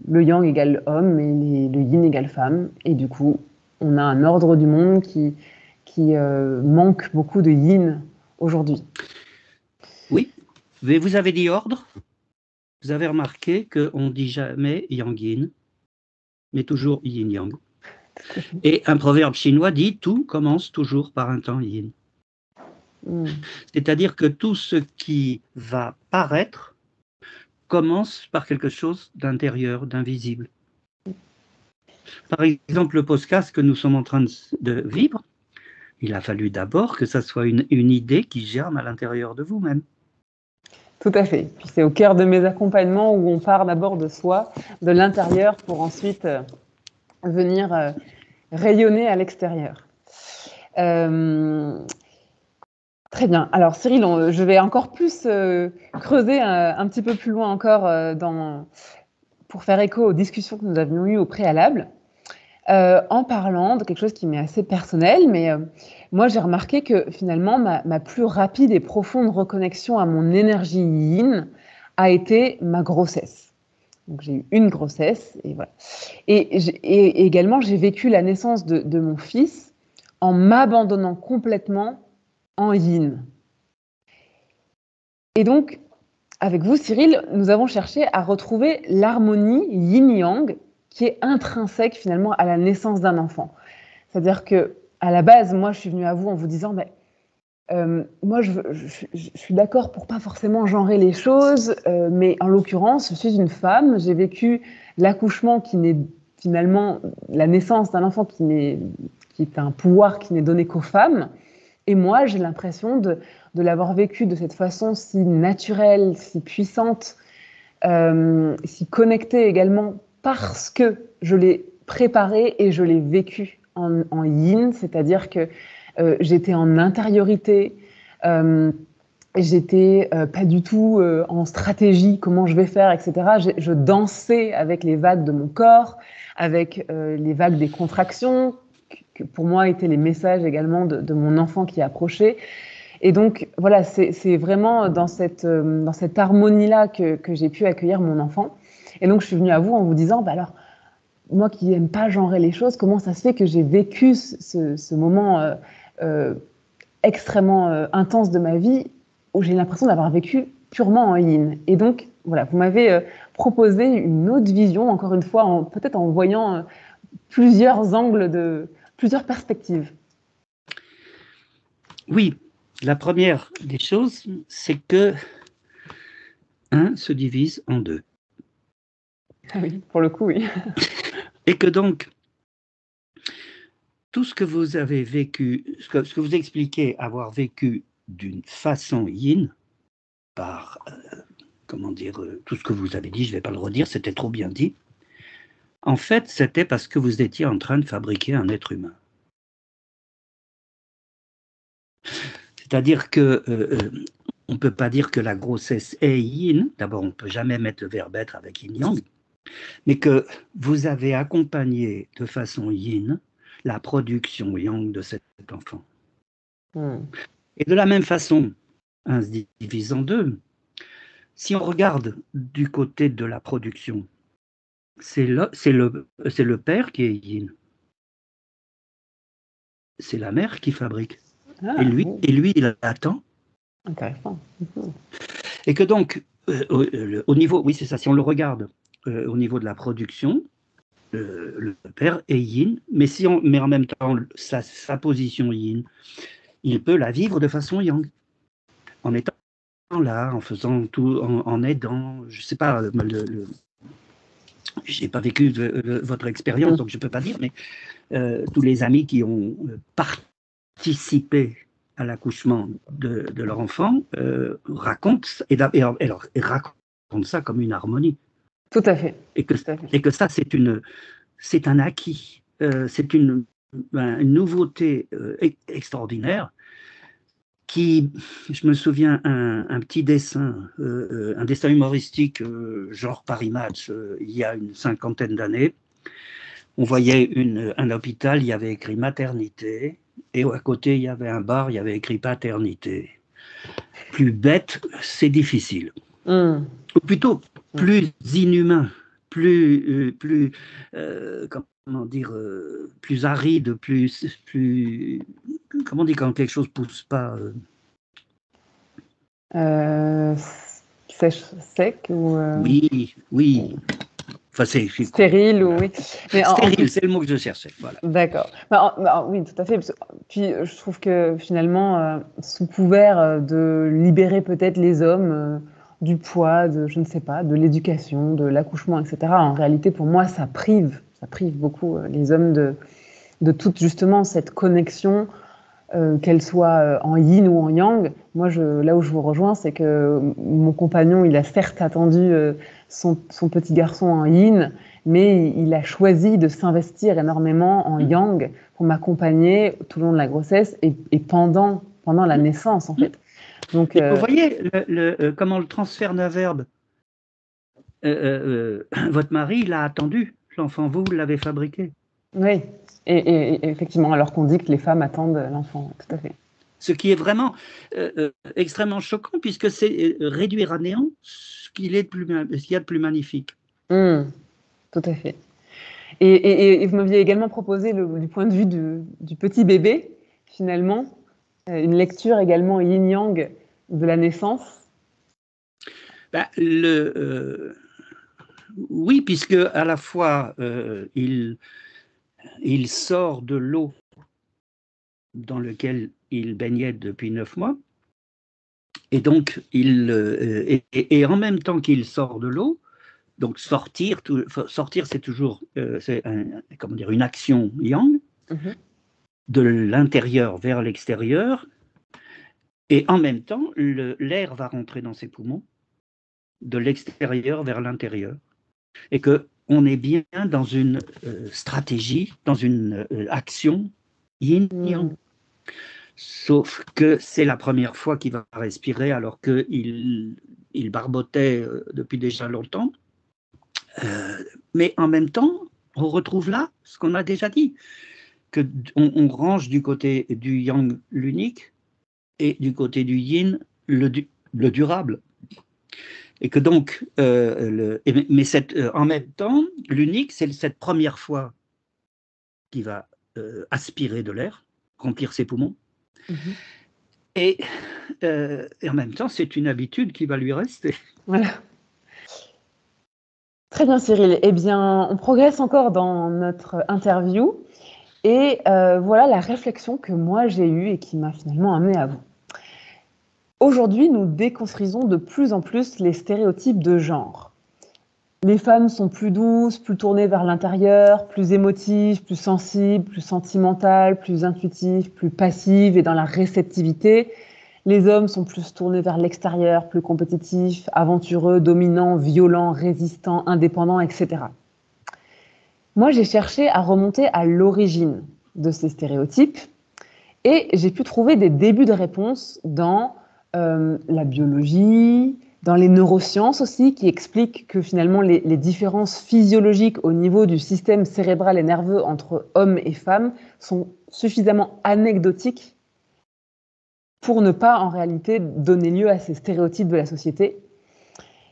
le yang égale homme et le yin égale femme. Et du coup, on a un ordre du monde qui manque beaucoup de yin aujourd'hui. Oui, mais vous avez dit ordre. Vous avez remarqué qu'on ne dit jamais yang-yin, mais toujours yin-yang. Et un proverbe chinois dit « tout commence toujours par un temps yin ». C'est-à-dire que tout ce qui va paraître commence par quelque chose d'intérieur, d'invisible. Par exemple, le podcast que nous sommes en train de vivre, il a fallu d'abord que ça soit une idée qui germe à l'intérieur de vous-même. Tout à fait. Puis c'est au cœur de mes accompagnements où on part d'abord de soi, de l'intérieur, pour ensuite venir rayonner à l'extérieur. Très bien. Alors Cyril, je vais encore plus creuser un petit peu plus loin encore pour faire écho aux discussions que nous avions eues au préalable, en parlant de quelque chose qui m'est assez personnel, mais moi j'ai remarqué que finalement ma plus rapide et profonde reconnexion à mon énergie yin a été ma grossesse. Donc j'ai eu une grossesse, et voilà. Et également j'ai vécu la naissance de mon fils en m'abandonnant complètement en yin. Et donc, avec vous, Cyril, nous avons cherché à retrouver l'harmonie yin-yang qui est intrinsèque finalement à la naissance d'un enfant. C'est-à-dire que, à la base, moi, je suis venue à vous en vous disant, moi, je suis d'accord pour pas forcément genrer les choses, mais en l'occurrence, je suis une femme, j'ai vécu l'accouchement qui n'est finalement la naissance d'un enfant qui est un pouvoir qui n'est donné qu'aux femmes. Et moi, j'ai l'impression de l'avoir vécu de cette façon si naturelle, si puissante, si connectée également parce que je l'ai préparé et je l'ai vécu en yin, c'est-à-dire que j'étais en intériorité, j'étais pas du tout en stratégie, comment je vais faire, etc. Je dansais avec les vagues de mon corps, avec les vagues des contractions, que pour moi étaient les messages également de mon enfant qui approchait. Et donc, voilà, c'est vraiment dans cette harmonie-là que j'ai pu accueillir mon enfant. Et donc, je suis venue à vous en vous disant, bah alors, moi qui n'aime pas genrer les choses, comment ça se fait que j'ai vécu ce moment extrêmement intense de ma vie où j'ai l'impression d'avoir vécu purement en yin. Et donc, voilà, vous m'avez proposé une autre vision, encore une fois, peut-être en voyant plusieurs angles, plusieurs perspectives. Oui, la première des choses, c'est que 1 se divise en 2. Ah oui, pour le coup, oui. Et que donc, tout ce que vous avez vécu, ce que vous expliquez avoir vécu d'une façon yin, par, comment dire, tout ce que vous avez dit, je ne vais pas le redire, c'était trop bien dit. En fait, c'était parce que vous étiez en train de fabriquer un être humain. C'est-à-dire que on ne peut pas dire que la grossesse est yin. D'abord, on ne peut jamais mettre le verbe être avec yin-yang, mais que vous avez accompagné de façon yin la production yang de cet enfant. Et de la même façon, 1 se divise en 2. Si on regarde du côté de la production, c'est le père qui est yin. C'est la mère qui fabrique. Ah, et lui, il attend. Intéressant. Et que donc, au niveau, oui c'est ça, si on le regarde au niveau de la production, le père est yin, mais en même temps, sa position yin, il peut la vivre de façon yang, en étant là, en faisant tout, en aidant, je ne sais pas, je n'ai pas vécu votre expérience, donc je ne peux pas dire, mais tous les amis qui ont participé à l'accouchement de leur enfant racontent ça comme une harmonie. Tout à fait. Et que ça, c'est un acquis, c'est une nouveauté extraordinaire qui, je me souviens, un petit dessin, un dessin humoristique, genre Paris Match, il y a une 50aine d'années. On voyait un hôpital, il y avait écrit maternité, et à côté, il y avait un bar, il y avait écrit paternité. Plus bête, c'est difficile. Ou plutôt, plus inhumain, plus comment dire, plus aride, plus comment on dit quand quelque chose pousse pas sec ou Oui. Enfin, stérile ou oui. Mais stérile, c'est le mot que je cherchais. Voilà. D'accord. Oui, tout à fait. Puis je trouve que finalement, sous couvert de libérer peut-être les hommes du poids, je ne sais pas, de l'éducation, de l'accouchement, etc. En réalité, pour moi, ça prive beaucoup les hommes de toute justement cette connexion, qu'elle soit en yin ou en yang. Moi, là où je vous rejoins, c'est que mon compagnon, il a certes attendu son petit garçon en yin, mais il a choisi de s'investir énormément en yang pour m'accompagner tout le long de la grossesse et pendant la naissance, en fait. Donc, vous voyez comment le transfert d'un verbe, votre mari, il a attendu l'enfant, vous l'avez fabriqué. Oui, et effectivement, alors qu'on dit que les femmes attendent l'enfant, tout à fait. Ce qui est vraiment extrêmement choquant, puisque c'est réduire à néant ce qu'il y a de plus magnifique. Tout à fait. Et vous m'aviez également proposé, du point de vue du petit bébé, finalement, une lecture également yin-yang de la naissance. Oui, puisque à la fois il sort de l'eau dans laquelle il baignait depuis 9 mois, et donc et en même temps qu'il sort de l'eau, donc sortir, c'est toujours comment dire, une action yang, de l'intérieur vers l'extérieur, et en même temps, l'air va rentrer dans ses poumons, de l'extérieur vers l'intérieur. Et que on est bien dans une stratégie, dans une action yin-yang. Sauf que c'est la première fois qu'il va respirer alors qu'il barbotait depuis déjà longtemps. Mais en même temps, on retrouve là ce qu'on a déjà dit, qu'on range du côté du yang l'unique et du côté du yin le durable. Et que donc, en même temps, l'unique, c'est cette première fois qu'il va aspirer de l'air, remplir ses poumons. Et en même temps, c'est une habitude qui va lui rester. Voilà. Très bien, Cyril. Eh bien, on progresse encore dans notre interview. Et voilà la réflexion que moi j'ai eue et qui m'a finalement amenée à vous. Aujourd'hui, nous déconstruisons de plus en plus les stéréotypes de genre. Les femmes sont plus douces, plus tournées vers l'intérieur, plus émotives, plus sensibles, plus sentimentales, plus intuitives, plus passives et dans la réceptivité. Les hommes sont plus tournés vers l'extérieur, plus compétitifs, aventureux, dominants, violents, résistants, indépendants, etc. Moi, j'ai cherché à remonter à l'origine de ces stéréotypes et j'ai pu trouver des débuts de réponse dans la biologie, dans les neurosciences aussi, qui expliquent que finalement les différences physiologiques au niveau du système cérébral et nerveux entre hommes et femmes sont suffisamment anecdotiques pour ne pas en réalité donner lieu à ces stéréotypes de la société.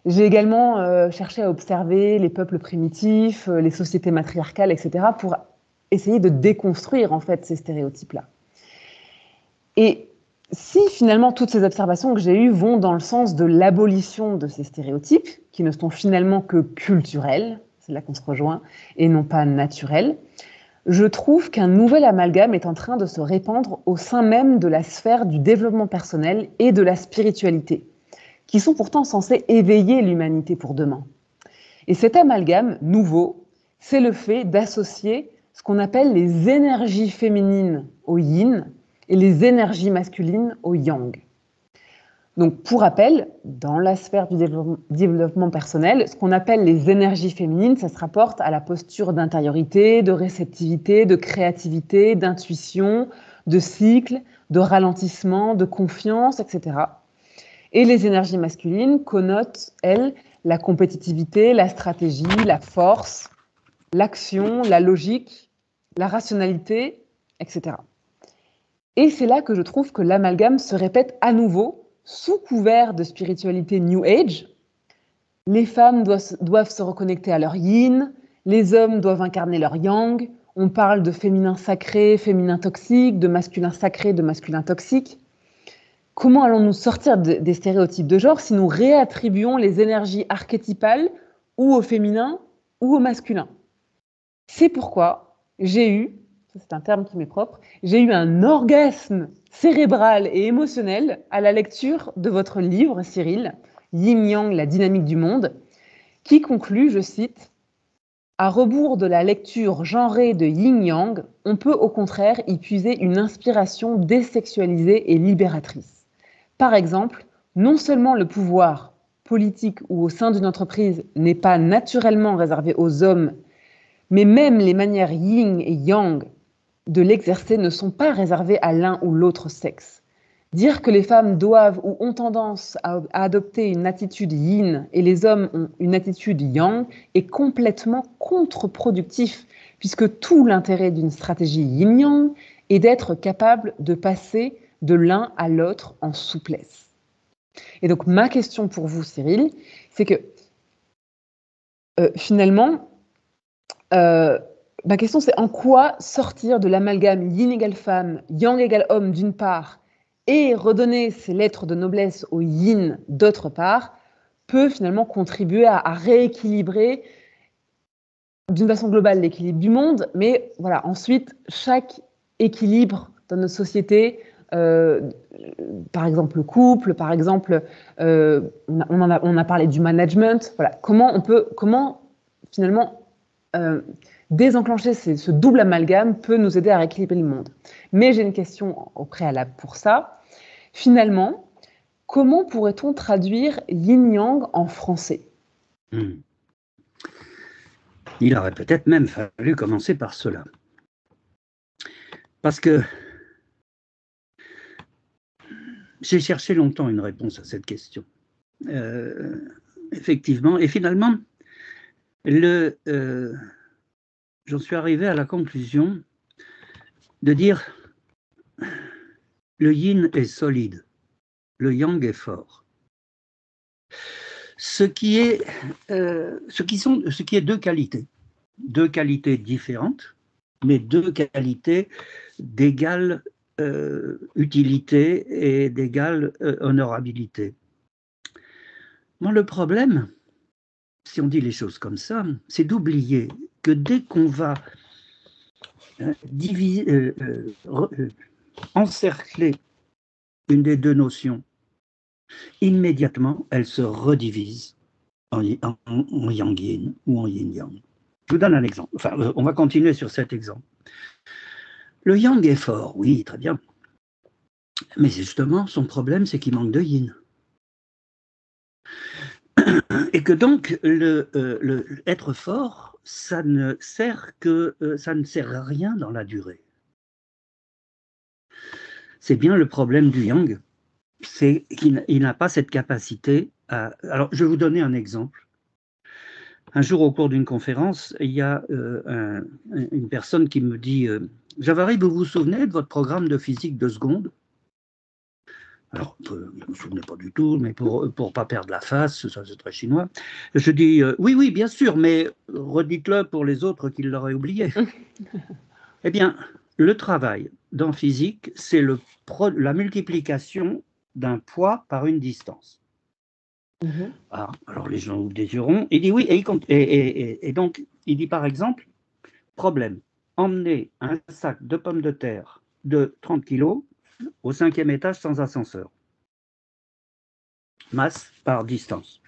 J'ai également cherché à observer les peuples primitifs, les sociétés matriarcales, etc., pour essayer de déconstruire en fait ces stéréotypes-là. Et si finalement toutes ces observations que j'ai eues vont dans le sens de l'abolition de ces stéréotypes, qui ne sont finalement que culturels, c'est là qu'on se rejoint, et non pas naturels, je trouve qu'un nouvel amalgame est en train de se répandre au sein même de la sphère du développement personnel et de la spiritualité, qui sont pourtant censés éveiller l'humanité pour demain. Et cet amalgame nouveau, c'est le fait d'associer ce qu'on appelle les énergies féminines au yin et les énergies masculines au yang. Donc, pour rappel, dans la sphère du développement personnel, ce qu'on appelle les énergies féminines, ça se rapporte à la posture d'intériorité, de réceptivité, de créativité, d'intuition, de cycle, de ralentissement, de confiance, etc. Et les énergies masculines connotent, elles, la compétitivité, la stratégie, la force, l'action, la logique, la rationalité, etc. Et c'est là que je trouve que l'amalgame se répète à nouveau, sous couvert de spiritualité New Age. Les femmes doivent se reconnecter à leur yin, les hommes doivent incarner leur yang, on parle de féminin sacré, féminin toxique, de masculin sacré, de masculin toxique. Comment allons-nous sortir des stéréotypes de genre si nous réattribuons les énergies archétypales ou au féminin ou au masculin? C'est pourquoi j'ai eu, c'est un terme qui m'est propre, j'ai eu un orgasme cérébral et émotionnel à la lecture de votre livre, Cyril, Yin Yang, la dynamique du monde, qui conclut, je cite, « À rebours de la lecture genrée de Yin Yang, on peut au contraire y puiser une inspiration désexualisée et libératrice. Par exemple, non seulement le pouvoir politique ou au sein d'une entreprise n'est pas naturellement réservé aux hommes, mais même les manières yin et yang de l'exercer ne sont pas réservées à l'un ou l'autre sexe. Dire que les femmes doivent ou ont tendance à adopter une attitude yin et les hommes ont une attitude yang est complètement contre-productif, puisque tout l'intérêt d'une stratégie yin-yang est d'être capable de passer de l'un à l'autre en souplesse. » Et donc ma question pour vous, Cyril, c'est que finalement, ma question, c'est en quoi sortir de l'amalgame yin égale femme, yang égale homme d'une part, et redonner ces lettres de noblesse au yin d'autre part, peut finalement contribuer à rééquilibrer d'une façon globale l'équilibre du monde, mais voilà, ensuite, chaque équilibre dans notre société, par exemple le couple, par exemple, on a parlé du management, voilà, comment finalement désenclencher ce double amalgame peut nous aider à rééquilibrer le monde. Mais j'ai une question au préalable pour ça. Finalement, comment pourrait-on traduire yin-yang en français ? Il aurait peut-être même fallu commencer par cela. Parce que j'ai cherché longtemps une réponse à cette question. Effectivement, et finalement, j'en suis arrivé à la conclusion de dire le yin est solide, le yang est fort. Ce qui est deux qualités différentes, mais deux qualités d'égale utilité et d'égale honorabilité. Bon, le problème, si on dit les choses comme ça, c'est d'oublier que dès qu'on va encercler une des deux notions, immédiatement, elle se redivise en yang-yin ou en yin-yang. Je vous donne un exemple. Enfin, on va continuer sur cet exemple. Le yang est fort, oui, très bien. Mais justement, son problème, c'est qu'il manque de yin. Et que donc, être fort, ça ne sert à rien dans la durée. C'est bien le problème du yang, c'est qu'il n'a pas cette capacité à... Alors, je vais vous donner un exemple. Un jour, au cours d'une conférence, il y a une personne qui me dit « Javary, vous vous souvenez de votre programme de physique de seconde ?» Alors, je ne me souvenais pas du tout, mais pour ne pas perdre la face, ça c'est très chinois. Je dis oui, oui, bien sûr, mais redites-le pour les autres qui l'auraient oublié. Eh bien, le travail dans physique, c'est la multiplication d'un poids par une distance. Ah, alors les gens ouvrent des yeux ronds. Il dit oui, et donc il dit par exemple, problème, emmener un sac de pommes de terre de 30 kg au 5e étage sans ascenseur. Masse par distance.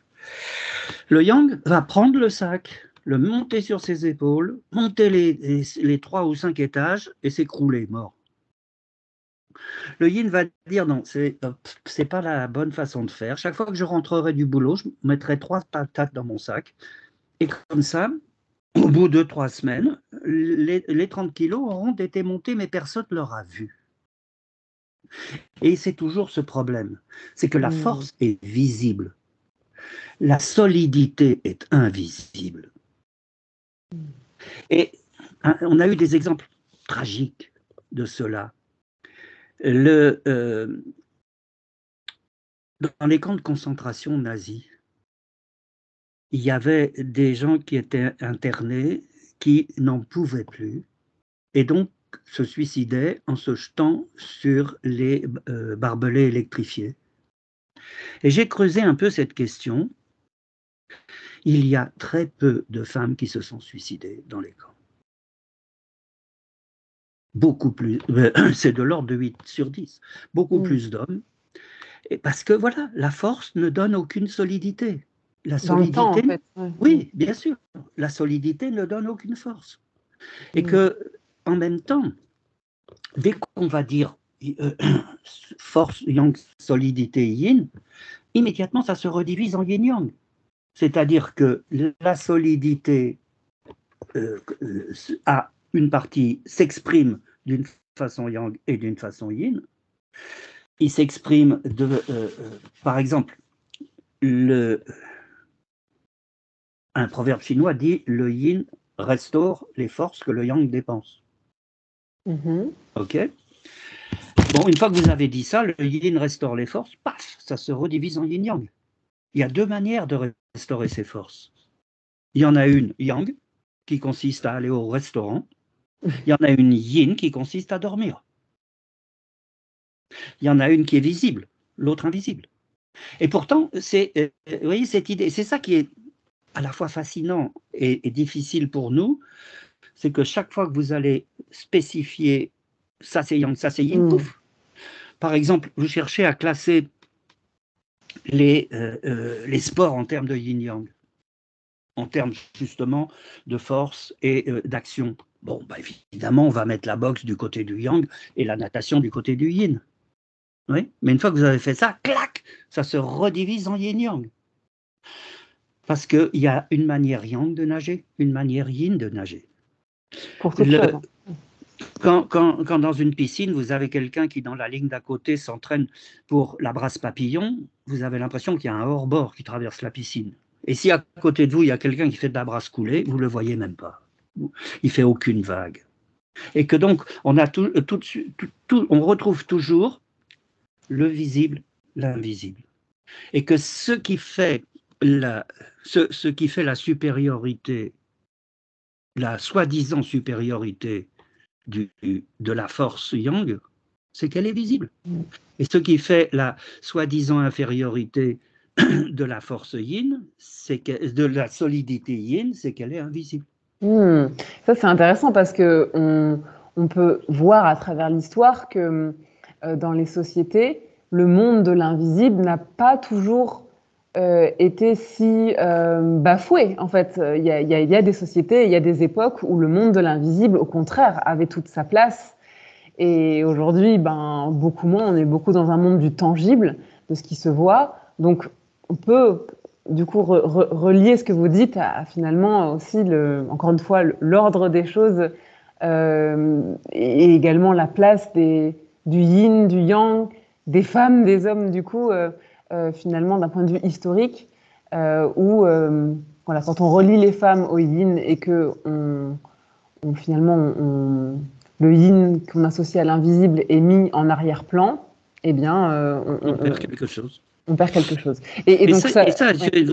Le yang va prendre le sac, le monter sur ses épaules, monter les 3 ou 5 étages et s'écrouler, mort. Le yin va dire non, c'est pas la bonne façon de faire. Chaque fois que je rentrerai du boulot, je mettrai 3 patates dans mon sac. Et comme ça, au bout de 3 semaines, les 30 kilos auront été montés, mais personne ne l'aura vu. Et c'est toujours ce problème, c'est que la force est visible. La solidité est invisible. Et on a eu des exemples tragiques de cela. Dans les camps de concentration nazis, il y avait des gens qui étaient internés, qui n'en pouvaient plus, et donc se suicidaient en se jetant sur les barbelés électrifiés. Et j'ai creusé un peu cette question. Il y a très peu de femmes qui se sont suicidées dans les camps. Beaucoup plus, c'est de l'ordre de 8 sur 10, beaucoup plus d'hommes. Et parce que voilà, la force ne donne aucune solidité. La solidité, dans le temps, en fait. Oui, bien sûr, la solidité ne donne aucune force. Et que, en même temps, dès qu'on va dire force, yang, solidité, yin, immédiatement ça se redivise en yin-yang. C'est-à-dire que la solidité a une partie, s'exprime d'une façon yang et d'une façon yin. Il s'exprime par exemple, un proverbe chinois dit « le yin restaure les forces que le yang dépense ». Ok. Bon, une fois que vous avez dit ça, le yin restaure les forces, paf, ça se redivise en yin-yang. Il y a deux manières de restaurer ces forces. Il y en a une yang, qui consiste à aller au restaurant. Il y en a une yin, qui consiste à dormir. Il y en a une qui est visible, l'autre invisible. Et pourtant, vous voyez cette idée, c'est ça qui est à la fois fascinant et difficile pour nous, c'est que chaque fois que vous allez spécifier ça c'est yang, ça c'est yin, pouf. Par exemple, vous cherchez à classer les sports en termes de yin-yang, en termes justement de force et d'action. Bon, bah, évidemment, on va mettre la boxe du côté du yang et la natation du côté du yin. Oui, mais une fois que vous avez fait ça, clac, ça se redivise en yin-yang. Parce qu'il y a une manière yang de nager, une manière yin de nager. Pour toute chose. Quand dans une piscine, vous avez quelqu'un qui, dans la ligne d'à côté, s'entraîne pour la brasse papillon, vous avez l'impression qu'il y a un hors-bord qui traverse la piscine. Et si à côté de vous, il y a quelqu'un qui fait de la brasse coulée, vous ne le voyez même pas. Il ne fait aucune vague. Et que donc, on retrouve toujours le visible, l'invisible. Et que ce qui fait la supériorité, la soi-disant supériorité de la force yang, c'est qu'elle est visible. Et ce qui fait la soi-disant infériorité de la force yin, de la solidité yin, c'est qu'elle est invisible. Ça, c'est intéressant parce que on peut voir à travers l'histoire que dans les sociétés, le monde de l'invisible n'a pas toujours été si bafoué. En fait, il y a des sociétés, il y a des époques où le monde de l'invisible, au contraire, avait toute sa place. Et aujourd'hui, beaucoup moins. On est beaucoup dans un monde du tangible, de ce qui se voit. Donc, on peut du coup relier ce que vous dites à finalement aussi, encore une fois, l'ordre des choses et également la place du yin, du yang, des femmes, des hommes, du coup, finalement, d'un point de vue historique, où voilà, quand on relie les femmes au yin et que finalement le yin qu'on associe à l'invisible est mis en arrière-plan, eh bien, on perd quelque chose. On perd quelque chose. Et donc ça,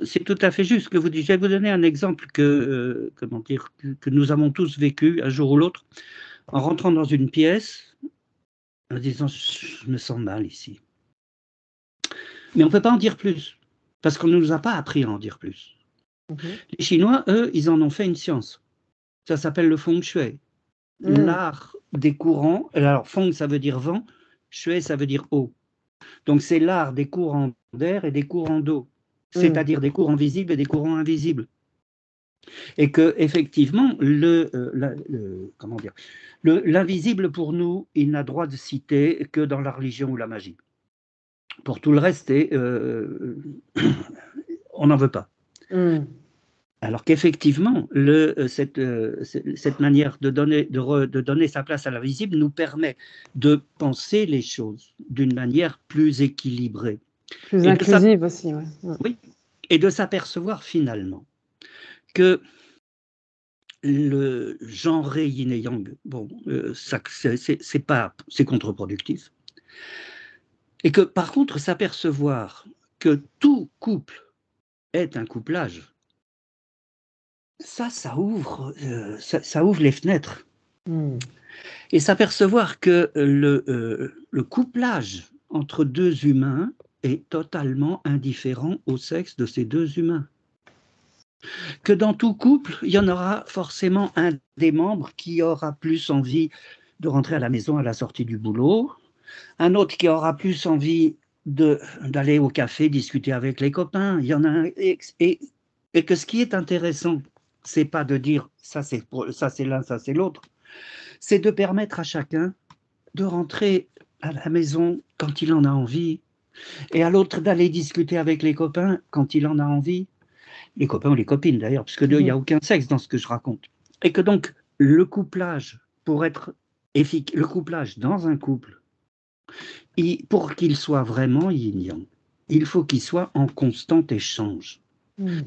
c'est tout à fait juste ce que vous dites. Je vais vous donner un exemple que nous avons tous vécu un jour ou l'autre, en rentrant dans une pièce, en disant je me sens mal ici. Mais on ne peut pas en dire plus, parce qu'on ne nous a pas appris à en dire plus. Les Chinois, eux, ils en ont fait une science. Ça s'appelle le feng shui. L'art des courants. Alors, feng, ça veut dire vent, shui, ça veut dire eau. Donc, c'est l'art des courants d'air et des courants d'eau, c'est-à-dire des courants visibles et des courants invisibles. Et que, effectivement, l'invisible pour nous, il n'a droit de citer que dans la religion ou la magie. Pour tout le reste, on n'en veut pas. Alors qu'effectivement, cette manière de donner sa place à l'invisible nous permet de penser les choses d'une manière plus équilibrée. Plus inclusive aussi, ouais. Oui, et de s'apercevoir finalement que le genre yin et yang, c'est contre-productif. Et que par contre, s'apercevoir que tout couple est un couplage, ça ouvre les fenêtres. Et s'apercevoir que le couplage entre deux humains est totalement indifférent au sexe de ces deux humains. Que dans tout couple, il y en aura forcément un des membres qui aura plus envie de rentrer à la maison à la sortie du boulot, un autre qui aura plus envie d'aller au café, discuter avec les copains. Il y en a un, et que ce qui est intéressant, c'est pas de dire ça c'est l'un, ça c'est l'autre, c'est de permettre à chacun de rentrer à la maison quand il en a envie, et à l'autre d'aller discuter avec les copains quand il en a envie, les copains ou les copines d'ailleurs, parce qu'il n'y a aucun sexe dans ce que je raconte. Et que donc le couplage, pour être efficace, le couplage dans un couple, pour qu'il soit vraiment yin-yang, il faut qu'il soit en constant échange.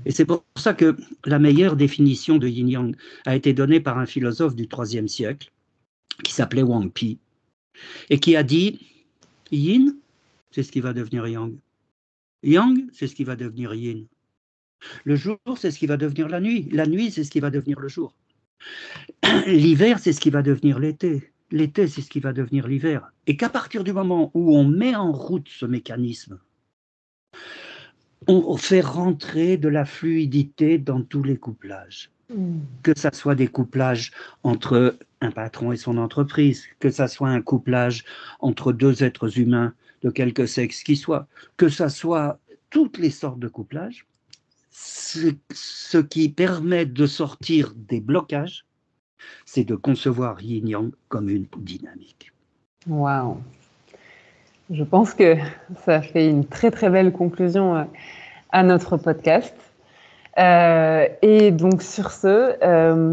Et c'est pour ça que la meilleure définition de yin-yang a été donnée par un philosophe du IIIe siècle qui s'appelait Wang Pi et qui a dit yin, c'est ce qui va devenir yang. Yang, c'est ce qui va devenir yin. Le jour, c'est ce qui va devenir la nuit. La nuit, c'est ce qui va devenir le jour. L'hiver, c'est ce qui va devenir l'été. L'été, c'est ce qui va devenir l'hiver. Et qu'à partir du moment où on met en route ce mécanisme, on fait rentrer de la fluidité dans tous les couplages. Que ça soit des couplages entre un patron et son entreprise, que ça soit un couplage entre deux êtres humains de quelque sexe qu'ils soient, que ça soit toutes les sortes de couplages, ce qui permet de sortir des blocages, c'est de concevoir yin-yang comme une dynamique. Waouh! Je pense que ça fait une très très belle conclusion à notre podcast. Et donc sur ce,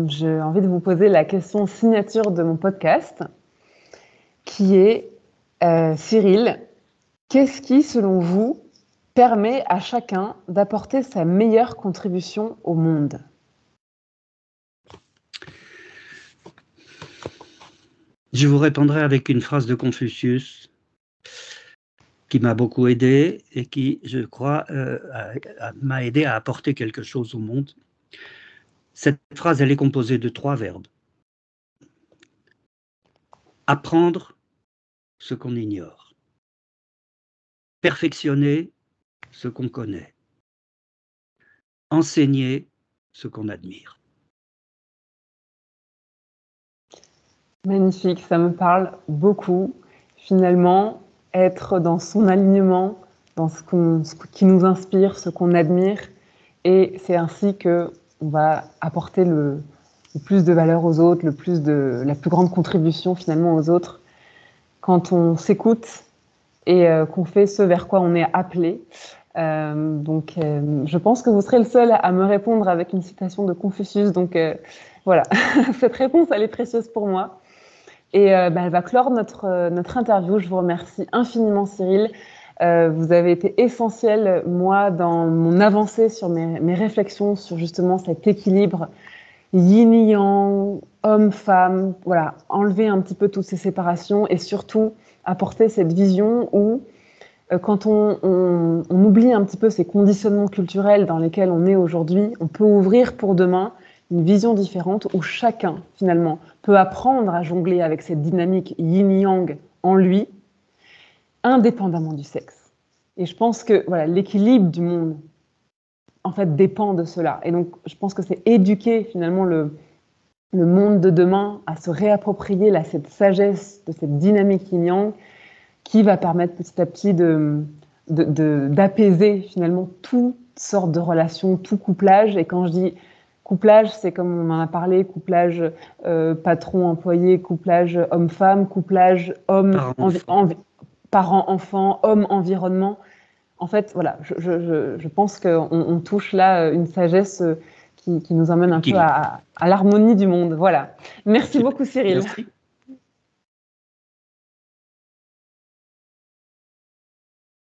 j'ai envie de vous poser la question signature de mon podcast, qui est Cyril, qu'est-ce qui, selon vous, permet à chacun d'apporter sa meilleure contribution au monde? Je vous répondrai avec une phrase de Confucius qui m'a beaucoup aidé et qui, je crois, m'a aidé à apporter quelque chose au monde. Cette phrase, elle est composée de 3 verbes. Apprendre ce qu'on ignore. Perfectionner ce qu'on connaît. Enseigner ce qu'on admire. Magnifique, ça me parle beaucoup. Finalement, être dans son alignement, dans ce qui nous inspire, ce qu'on admire, et c'est ainsi que on va apporter le plus de valeur aux autres, la plus grande contribution finalement aux autres, quand on s'écoute et qu'on fait ce vers quoi on est appelé. Donc, je pense que vous serez le seul à me répondre avec une citation de Confucius. Donc, voilà, cette réponse, elle est précieuse pour moi. Et elle va clore notre interview. Je vous remercie infiniment, Cyril. Vous avez été essentiel, moi, dans mon avancée sur mes réflexions sur justement cet équilibre yin-yang, homme-femme, voilà, enlever un petit peu toutes ces séparations et surtout apporter cette vision où quand on oublie un petit peu ces conditionnements culturels dans lesquels on est aujourd'hui, on peut ouvrir pour demain une vision différente où chacun, finalement, peut apprendre à jongler avec cette dynamique yin-yang en lui, indépendamment du sexe. Et je pense que voilà, l'équilibre du monde, en fait, dépend de cela. Et donc, je pense que c'est éduquer, finalement, le monde de demain à se réapproprier cette sagesse de cette dynamique yin-yang qui va permettre petit à petit d'apaiser finalement toutes sortes de relations, tout couplage. Et quand je dis couplage, c'est comme on en a parlé, couplage patron-employé, couplage homme-femme, couplage parent-enfant, homme-environnement. En fait, voilà, je pense qu'on touche là une sagesse qui nous emmène un peu à l'harmonie du monde. Voilà. Merci beaucoup, Cyril. Merci.